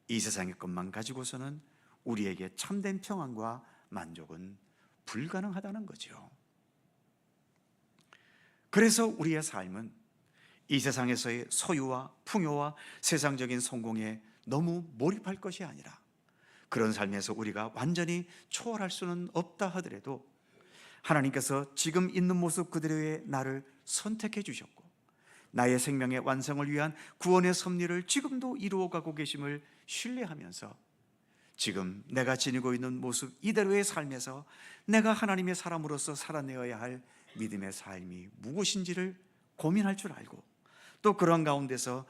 이 세상의 것만 가지고서는 우리에게 참된 평안과 만족은 불가능하다는 거죠. 그래서 우리의 삶은 이 세상에서의 소유와 풍요와 세상적인 성공에 너무 몰입할 것이 아니라, 그런 삶에서 우리가 완전히 초월할 수는 없다 하더라도 하나님께서 지금 있는 모습 그대로의 나를 선택해 주셨고 나의 생명의 완성을 위한 구원의 섭리를 지금도 이루어가고 계심을 신뢰하면서 지금 내가 지니고 있는 모습 이대로의 삶에서 내가 하나님의 사람으로서 살아내어야 할 믿음의 삶이 무엇인지를 고민할 줄 알고, 또 그런 가운데서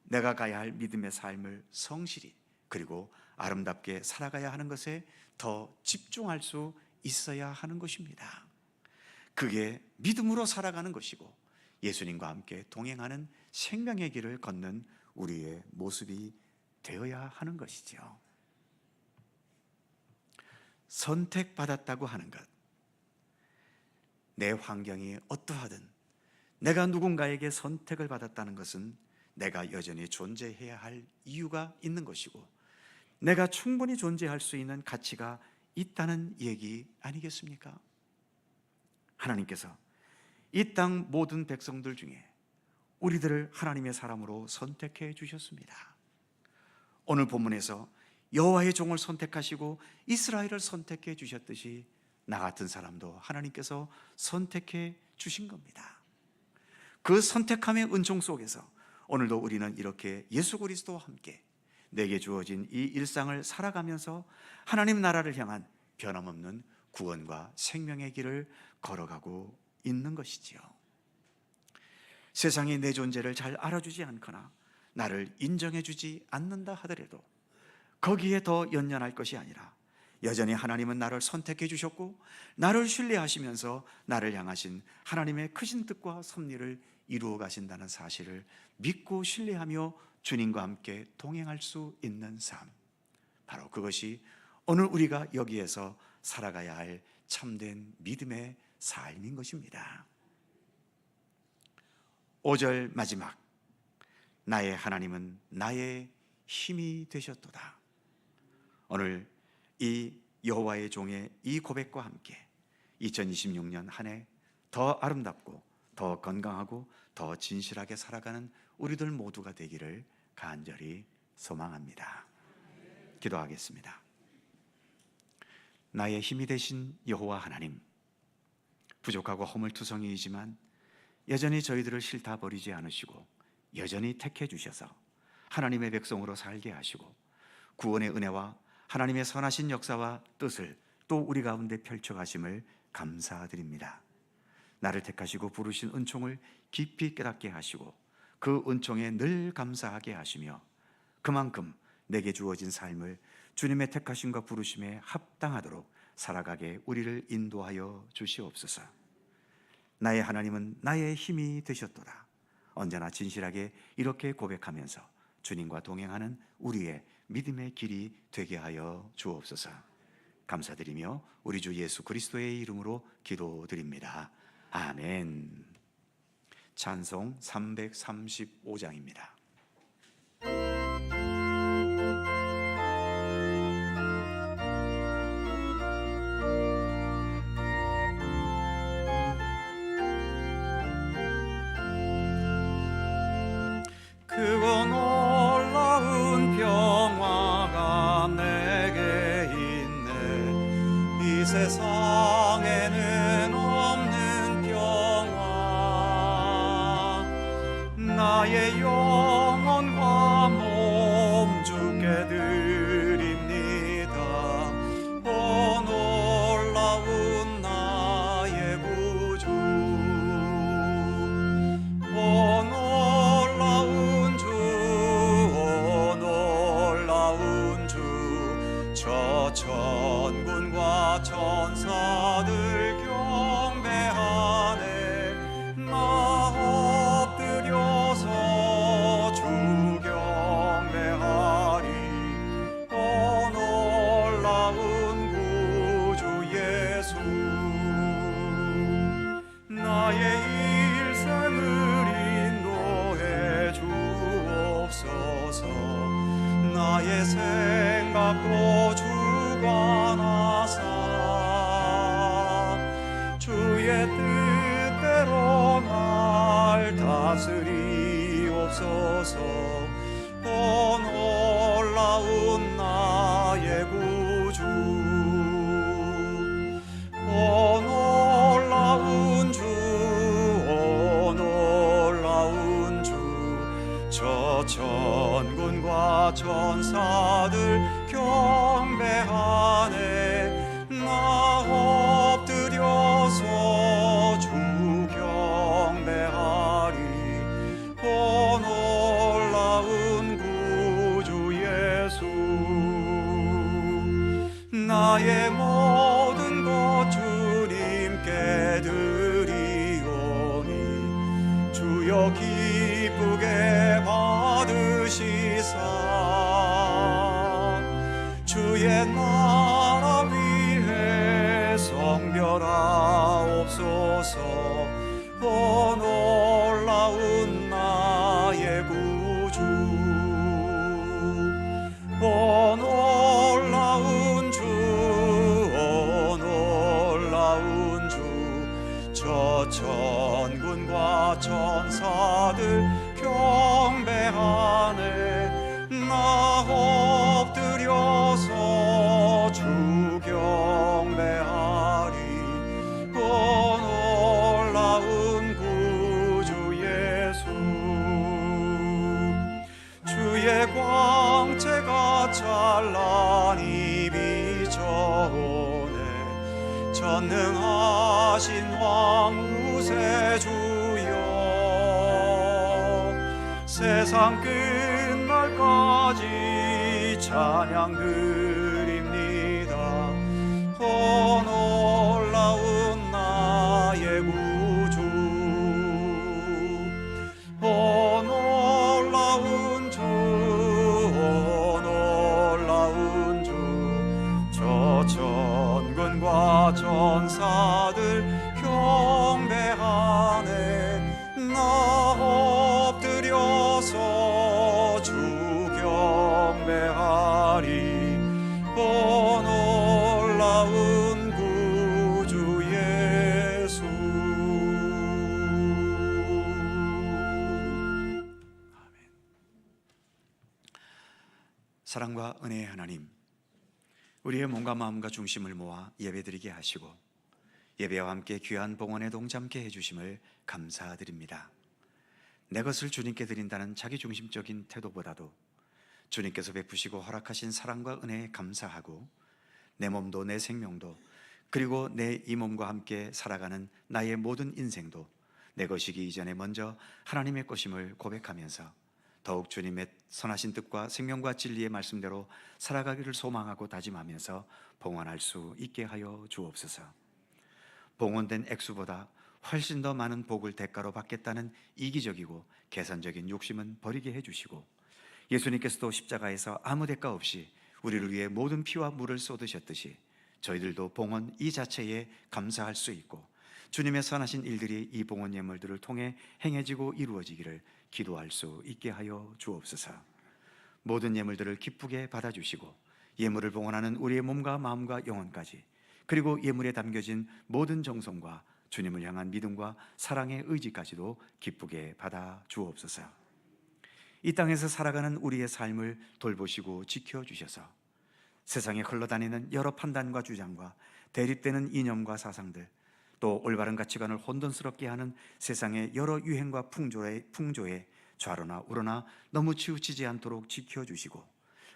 내가 가야 할 믿음의 삶을 성실히 그리고 아름답게 살아가야 하는 것에 더 집중할 수 있어야 하는 것입니다. 그게 믿음으로 살아가는 것이고 예수님과 함께 동행하는 생명의 길을 걷는 우리의 모습이 되어야 하는 것이죠. 선택받았다고 하는 것, 내 환경이 어떠하든 내가 누군가에게 선택을 받았다는 것은 내가 여전히 존재해야 할 이유가 있는 것이고 내가 충분히 존재할 수 있는 가치가 있다는 얘기 아니겠습니까? 하나님께서 이 땅 모든 백성들 중에 우리들을 하나님의 사람으로 선택해 주셨습니다. 오늘 본문에서 여호와의 종을 선택하시고 이스라엘을 선택해 주셨듯이 나 같은 사람도 하나님께서 선택해 주신 겁니다. 그 선택함의 은총 속에서 오늘도 우리는 이렇게 예수 그리스도와 함께 내게 주어진 이 일상을 살아가면서 하나님 나라를 향한 변함없는 구원과 생명의 길을 걸어가고 있는 것이지요. 세상이 내 존재를 잘 알아주지 않거나 나를 인정해주지 않는다 하더라도 거기에 더 연연할 것이 아니라 여전히 하나님은 나를 선택해 주셨고 나를 신뢰하시면서 나를 향하신 하나님의 크신 뜻과 섭리를 이루어 가신다는 사실을 믿고 신뢰하며 주님과 함께 동행할 수 있는 삶, 바로 그것이 오늘 우리가 여기에서 살아가야 할 참된 믿음의 삶인 것입니다. 5절 마지막, 나의 하나님은 나의 힘이 되셨도다. 오늘 이 여호와의 종의 이 고백과 함께 2026년 한 해 더 아름답고 더 건강하고 더 진실하게 살아가는 우리들 모두가 되기를 간절히 소망합니다. 기도하겠습니다. 나의 힘이 되신 여호와 하나님, 부족하고 허물투성이이지만 여전히 저희들을 싫다 버리지 않으시고 여전히 택해 주셔서 하나님의 백성으로 살게 하시고 구원의 은혜와 하나님의 선하신 역사와 뜻을 또 우리 가운데 펼쳐가심을 감사드립니다. 나를 택하시고 부르신 은총을 깊이 깨닫게 하시고 그 은총에 늘 감사하게 하시며 그만큼 내게 주어진 삶을 주님의 택하심과 부르심에 합당하도록 살아가게 우리를 인도하여 주시옵소서. 나의 하나님은 나의 힘이 되셨도다. 언제나 진실하게 이렇게 고백하면서 주님과 동행하는 우리의 믿음의 길이 되게 하여 주옵소서. 감사드리며 우리 주 예수 그리스도의 이름으로 기도드립니다. 아멘. 찬송 335장입니다. 크고 놀라운 평화가 내게 있네. 이 세상에는 없는 평화. 나의 영 나의 일생을 인도해 주옵소서. 나의 생각도 주관하사 주의 뜻대로 날 다스리옵소서. 오 놀라운 나의 구주, 오 놀라운 주, 오 놀라운 주. 저 천군과 천사들 경배하네. 나 엎드려서 주 경배하리. 오 놀라운 구주 예수. 나의 모든 것 주님께 드리오니 주여 기쁘게 받으시사 주의 나라 위해 성별하옵소서. 오 놀라운 나의 구주, 오 놀라운 주, 오 놀라운 주. 저 천군과 천사들 경배하네. 나 엎드려서 주 경배하리. 오 놀라운 구주 예수. 주의 광채가 찬란히 비춰오네. 전능하신 왕 우세주여, 세상 끝날까지 찬양 드립니다. 오 놀라운 나의 구주, 오 놀라운 주, 오 놀라운 주. 저 천군과 천사들 경배하네. 나 엎드려서 주 경배하리. 오 놀라운 구주 예수. 아멘. 사랑과 은혜의 하나님, 우리의 몸과 마음과 중심을 모아 예배드리게 하시고 예배와 함께 귀한 봉헌에 동참케 해주심을 감사드립니다. 내 것을 주님께 드린다는 자기중심적인 태도보다도 주님께서 베푸시고 허락하신 사랑과 은혜에 감사하고 내 몸도 내 생명도 그리고 내 이 몸과 함께 살아가는 나의 모든 인생도 내 것이기 이전에 먼저 하나님의 것임을 고백하면서 더욱 주님의 선하신 뜻과 생명과 진리의 말씀대로 살아가기를 소망하고 다짐하면서 봉헌할 수 있게 하여 주옵소서. 봉헌된 액수보다 훨씬 더 많은 복을 대가로 받겠다는 이기적이고 계산적인 욕심은 버리게 해주시고 예수님께서도 십자가에서 아무 대가 없이 우리를 위해 모든 피와 물을 쏟으셨듯이 저희들도 봉헌 이 자체에 감사할 수 있고 주님의 선하신 일들이 이 봉헌 예물들을 통해 행해지고 이루어지기를 기도할 수 있게 하여 주옵소서. 모든 예물들을 기쁘게 받아주시고 예물을 봉헌하는 우리의 몸과 마음과 영혼까지 그리고 예물에 담겨진 모든 정성과 주님을 향한 믿음과 사랑의 의지까지도 기쁘게 받아 주옵소서. 이 땅에서 살아가는 우리의 삶을 돌보시고 지켜주셔서 세상에 흘러다니는 여러 판단과 주장과 대립되는 이념과 사상들, 또 올바른 가치관을 혼돈스럽게 하는 세상의 여러 유행과 풍조에 좌로나 우로나 너무 치우치지 않도록 지켜주시고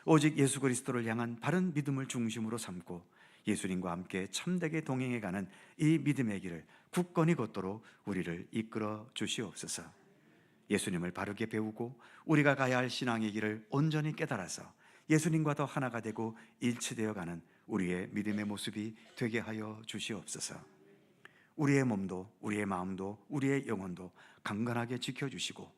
오직 예수 그리스도를 향한 바른 믿음을 중심으로 삼고 예수님과 함께 참되게 동행해가는 이 믿음의 길을 굳건히 걷도록 우리를 이끌어 주시옵소서. 예수님을 바르게 배우고 우리가 가야 할 신앙의 길을 온전히 깨달아서 예수님과 더 하나가 되고 일치되어 가는 우리의 믿음의 모습이 되게 하여 주시옵소서. 우리의 몸도 우리의 마음도 우리의 영혼도 강건하게 지켜주시고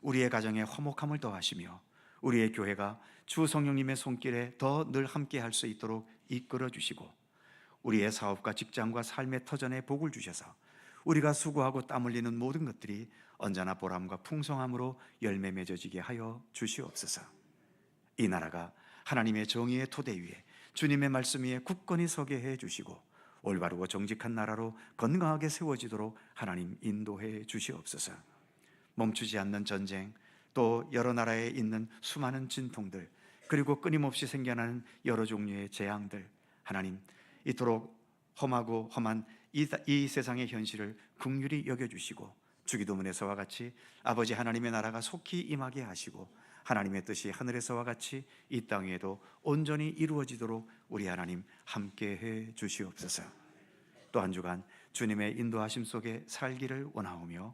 우리의 가정에 화목함을 더하시며 우리의 교회가 주 성령님의 손길에 더 늘 함께 할 수 있도록 이끌어 주시고 우리의 사업과 직장과 삶의 터전에 복을 주셔서 우리가 수고하고 땀 흘리는 모든 것들이 언제나 보람과 풍성함으로 열매 맺어지게 하여 주시옵소서. 이 나라가 하나님의 정의의 토대 위에 주님의 말씀 위에 굳건히 서게 해 주시고 올바르고 정직한 나라로 건강하게 세워지도록 하나님 인도해 주시옵소서. 멈추지 않는 전쟁, 또 여러 나라에 있는 수많은 진통들, 그리고 끊임없이 생겨나는 여러 종류의 재앙들, 하나님 이토록 험하고 험한 이 세상의 현실을 긍휼히 여겨주시고 주기도문에서와 같이 아버지 하나님의 나라가 속히 임하게 하시고 하나님의 뜻이 하늘에서와 같이 이 땅 위에도 온전히 이루어지도록 우리 하나님 함께해 주시옵소서. 또 한 주간 주님의 인도하심 속에 살기를 원하오며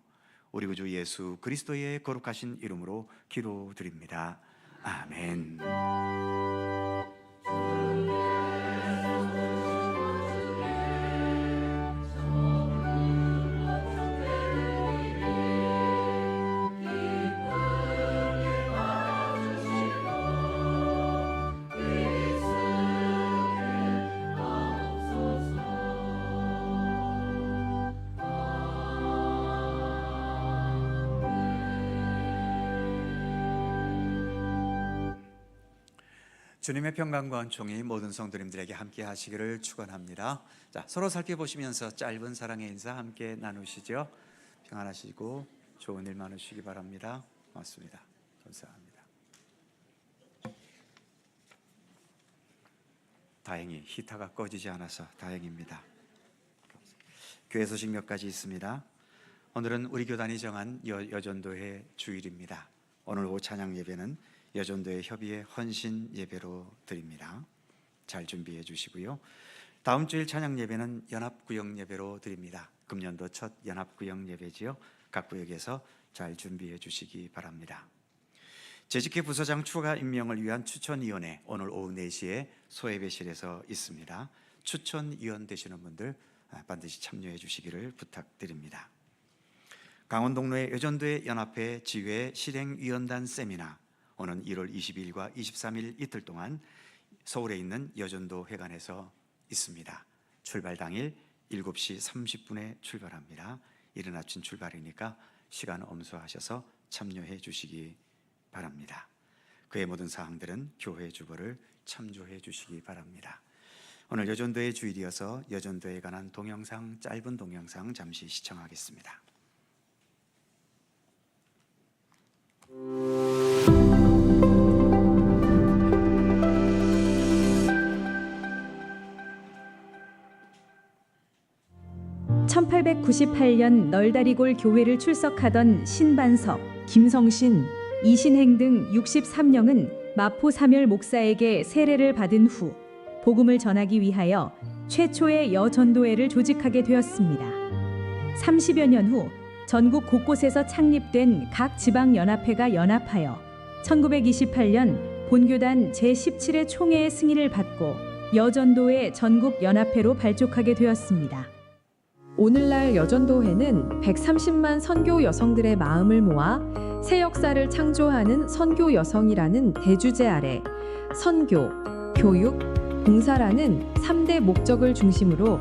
우리 구주 예수 그리스도의 거룩하신 이름으로 기도드립니다. 아멘. 주님의 평강과 은총이 모든 성도님들에게 함께 하시기를 축원합니다. 자, 서로 살펴보시면서 짧은 사랑의 인사 함께 나누시죠. 평안하시고 좋은 일 많으시기 바랍니다. 고맙습니다. 감사합니다. 다행히 히터가 꺼지지 않아서 다행입니다. 교회 소식 몇 가지 있습니다. 오늘은 우리 교단이 정한 여전도회 주일입니다. 오늘 오후 찬양 예배는 여전도의 협의회 헌신 예배로 드립니다. 잘 준비해 주시고요. 다음 주일 찬양 예배는 연합구역 예배로 드립니다. 금년도 첫 연합구역 예배지요. 각 구역에서 잘 준비해 주시기 바랍니다. 재직회 부서장 추가 임명을 위한 추천위원회 오늘 오후 4시에 소예배실에서 있습니다. 추천위원 되시는 분들 반드시 참여해 주시기를 부탁드립니다. 강원동로의 여전도회 연합회 지회 실행위원단 세미나 오는 1월 22일과 23일 이틀 동안 서울에 있는 여전도 회관에서 있습니다. 출발 당일 7시 30분에 출발합니다. 이른 아침 출발이니까 시간 엄수하셔서 참여해 주시기 바랍니다. 그의 모든 사항들은 교회 주보를 참조해 주시기 바랍니다. 오늘 여전도의 주일이어서 여전도에 관한 동영상, 짧은 동영상 잠시 시청하겠습니다. (1898년) 널다리골 교회를 출석하던 신반석, 김성신, 이신행 등 63명은 마포 사멸 목사에게 세례를 받은 후 복음을 전하기 위하여 최초의 여전도회를 조직하게 되었습니다. 30여 년 후 전국 곳곳에서 창립된 각 지방연합회가 연합하여 1928년 본교단 제17회 총회의 승인을 받고 여전도회 전국연합회로 발족하게 되었습니다. 오늘날 여전도회는 130만 선교 여성들의 마음을 모아 새 역사를 창조하는 선교 여성이라는 대주제 아래 선교, 교육, 봉사라는 3대 목적을 중심으로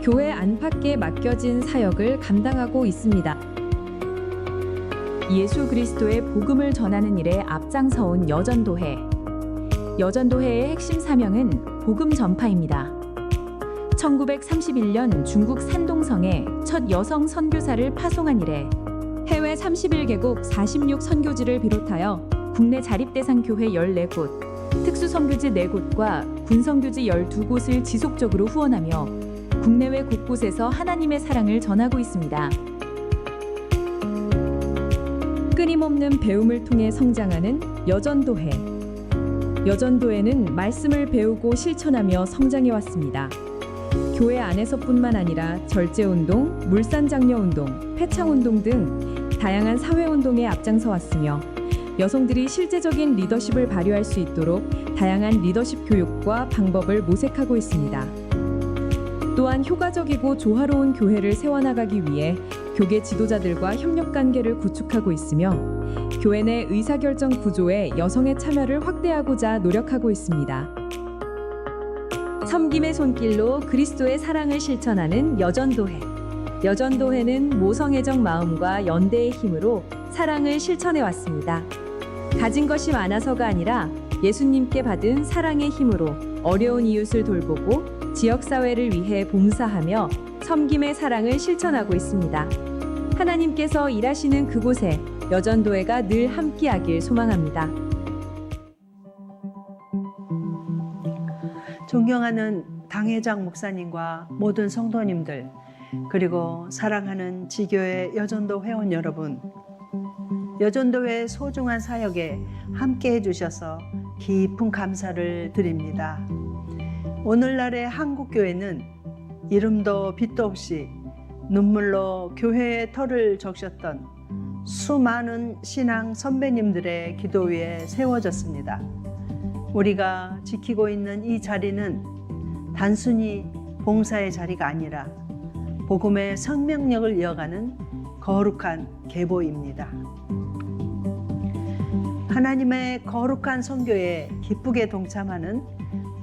교회 안팎에 맡겨진 사역을 감당하고 있습니다. 예수 그리스도의 복음을 전하는 일에 앞장서온 여전도회. 여전도회의 핵심 사명은 복음 전파입니다. 1931년 중국 산동성에 첫 여성 선교사를 파송한 이래 해외 31개국 46 선교지를 비롯하여 국내 자립대상 교회 14곳, 특수선교지 4곳과 군선교지 12곳을 지속적으로 후원하며 국내외 곳곳에서 하나님의 사랑을 전하고 있습니다. 끊임없는 배움을 통해 성장하는 여전도회. 여전도회는 말씀을 배우고 실천하며 성장해왔습니다. 교회 안에서뿐만 아니라 절제운동, 물산장려운동, 폐창운동 등 다양한 사회운동에 앞장서 왔으며 여성들이 실제적인 리더십을 발휘할 수 있도록 다양한 리더십 교육과 방법을 모색하고 있습니다. 또한 효과적이고 조화로운 교회를 세워나가기 위해 교계 지도자들과 협력관계를 구축하고 있으며 교회 내 의사결정 구조에 여성의 참여를 확대하고자 노력하고 있습니다. 섬김의 손길로 그리스도의 사랑을 실천하는 여전도회. 여전도회는 모성애적 마음과 연대의 힘으로 사랑을 실천해 왔습니다. 가진 것이 많아서가 아니라 예수님께 받은 사랑의 힘으로 어려운 이웃을 돌보고 지역사회를 위해 봉사하며 섬김의 사랑을 실천하고 있습니다. 하나님께서 일하시는 그곳에 여전도회가 늘 함께하길 소망합니다. 존경하는 당회장 목사님과 모든 성도님들, 그리고 사랑하는 지교회 여전도 회원 여러분, 여전도회 소중한 사역에 함께해 주셔서 깊은 감사를 드립니다. 오늘날의 한국교회는 이름도 빛도 없이 눈물로 교회의 터를 적셨던 수많은 신앙 선배님들의 기도 위에 세워졌습니다. 우리가 지키고 있는 이 자리는 단순히 봉사의 자리가 아니라 복음의 생명력을 이어가는 거룩한 계보입니다. 하나님의 거룩한 선교에 기쁘게 동참하는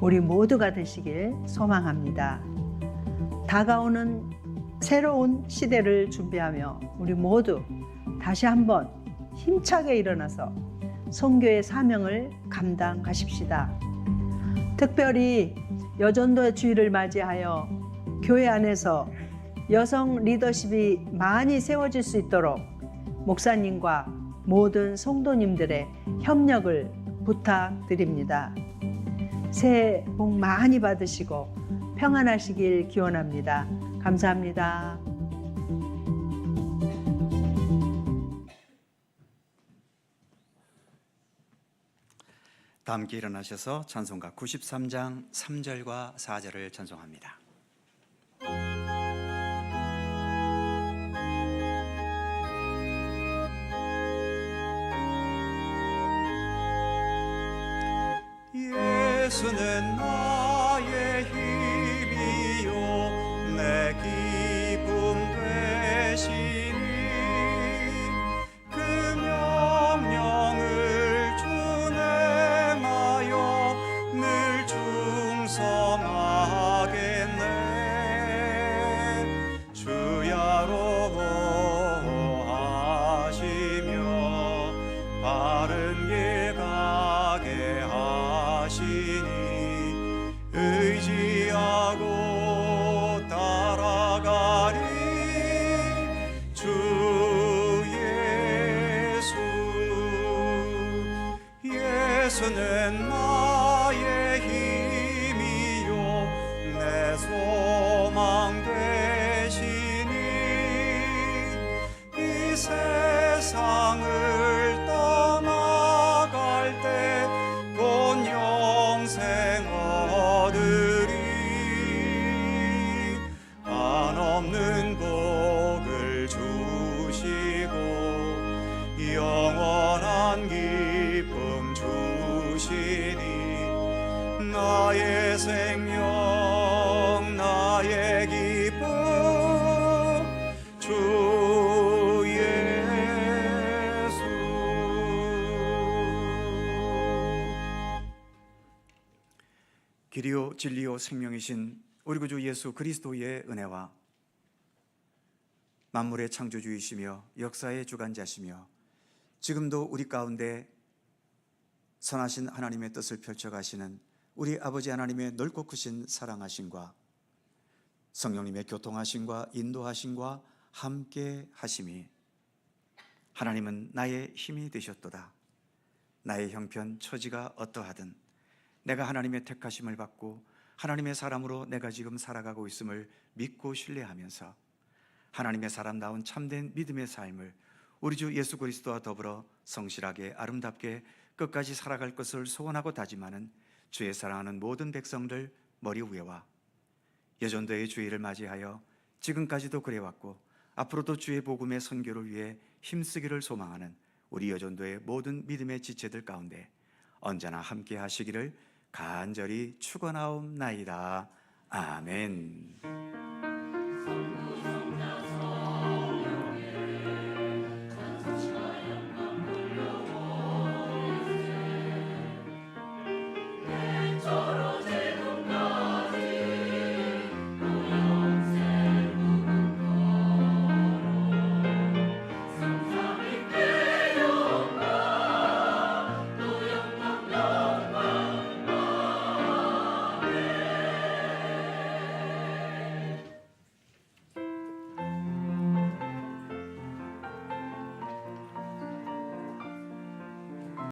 우리 모두가 되시길 소망합니다. 다가오는 새로운 시대를 준비하며 우리 모두 다시 한번 힘차게 일어나서 선교의 사명을 감당하십시다. 특별히 여전도의 주일을 맞이하여 교회 안에서 여성 리더십이 많이 세워질 수 있도록 목사님과 모든 성도님들의 협력을 부탁드립니다. 새해 복 많이 받으시고 평안하시길 기원합니다. 감사합니다. 다 함께 일어나셔서 찬송가 93장 3절과 4절을 찬송합니다. 예수는 나의 힘이요 내 기쁨 되시니 그 명령을 준행하여 늘 충성하겠네. 주야로워 하시며 바른 길 가게 하시니 의지하고 따라가리. 주 예수는 나의 힘이요 내 소망 되시니 이 세상을 떠나갈 때 곧 영생 얻으리. 한없는 복을 주시고 영원한 기쁨 주시니 나의 생명 나의 기쁨 주 예수. 길이요 진리요 생명이신 우리 구주 예수 그리스도의 은혜와 만물의 창조주이시며 역사의 주관자시며 지금도 우리 가운데 선하신 하나님의 뜻을 펼쳐가시는 우리 아버지 하나님의 넓고 크신 사랑하심과 성령님의 교통하심과 인도하심과 함께 하심이 하나님은 나의 힘이 되셨도다. 나의 형편 처지가 어떠하든 내가 하나님의 택하심을 받고 하나님의 사람으로 내가 지금 살아가고 있음을 믿고 신뢰하면서 하나님의 사람다운 참된 믿음의 삶을 우리 주 예수 그리스도와 더불어 성실하게 아름답게 끝까지 살아갈 것을 소원하고 다짐하는 주의 사랑하는 모든 백성들 머리 위에와 여전도의 주일을 맞이하여 지금까지도 그래왔고 앞으로도 주의 복음의 선교를 위해 힘쓰기를 소망하는 우리 여전도의 모든 믿음의 지체들 가운데 언제나 함께 하시기를 간절히 축원하옵나이다. 아멘.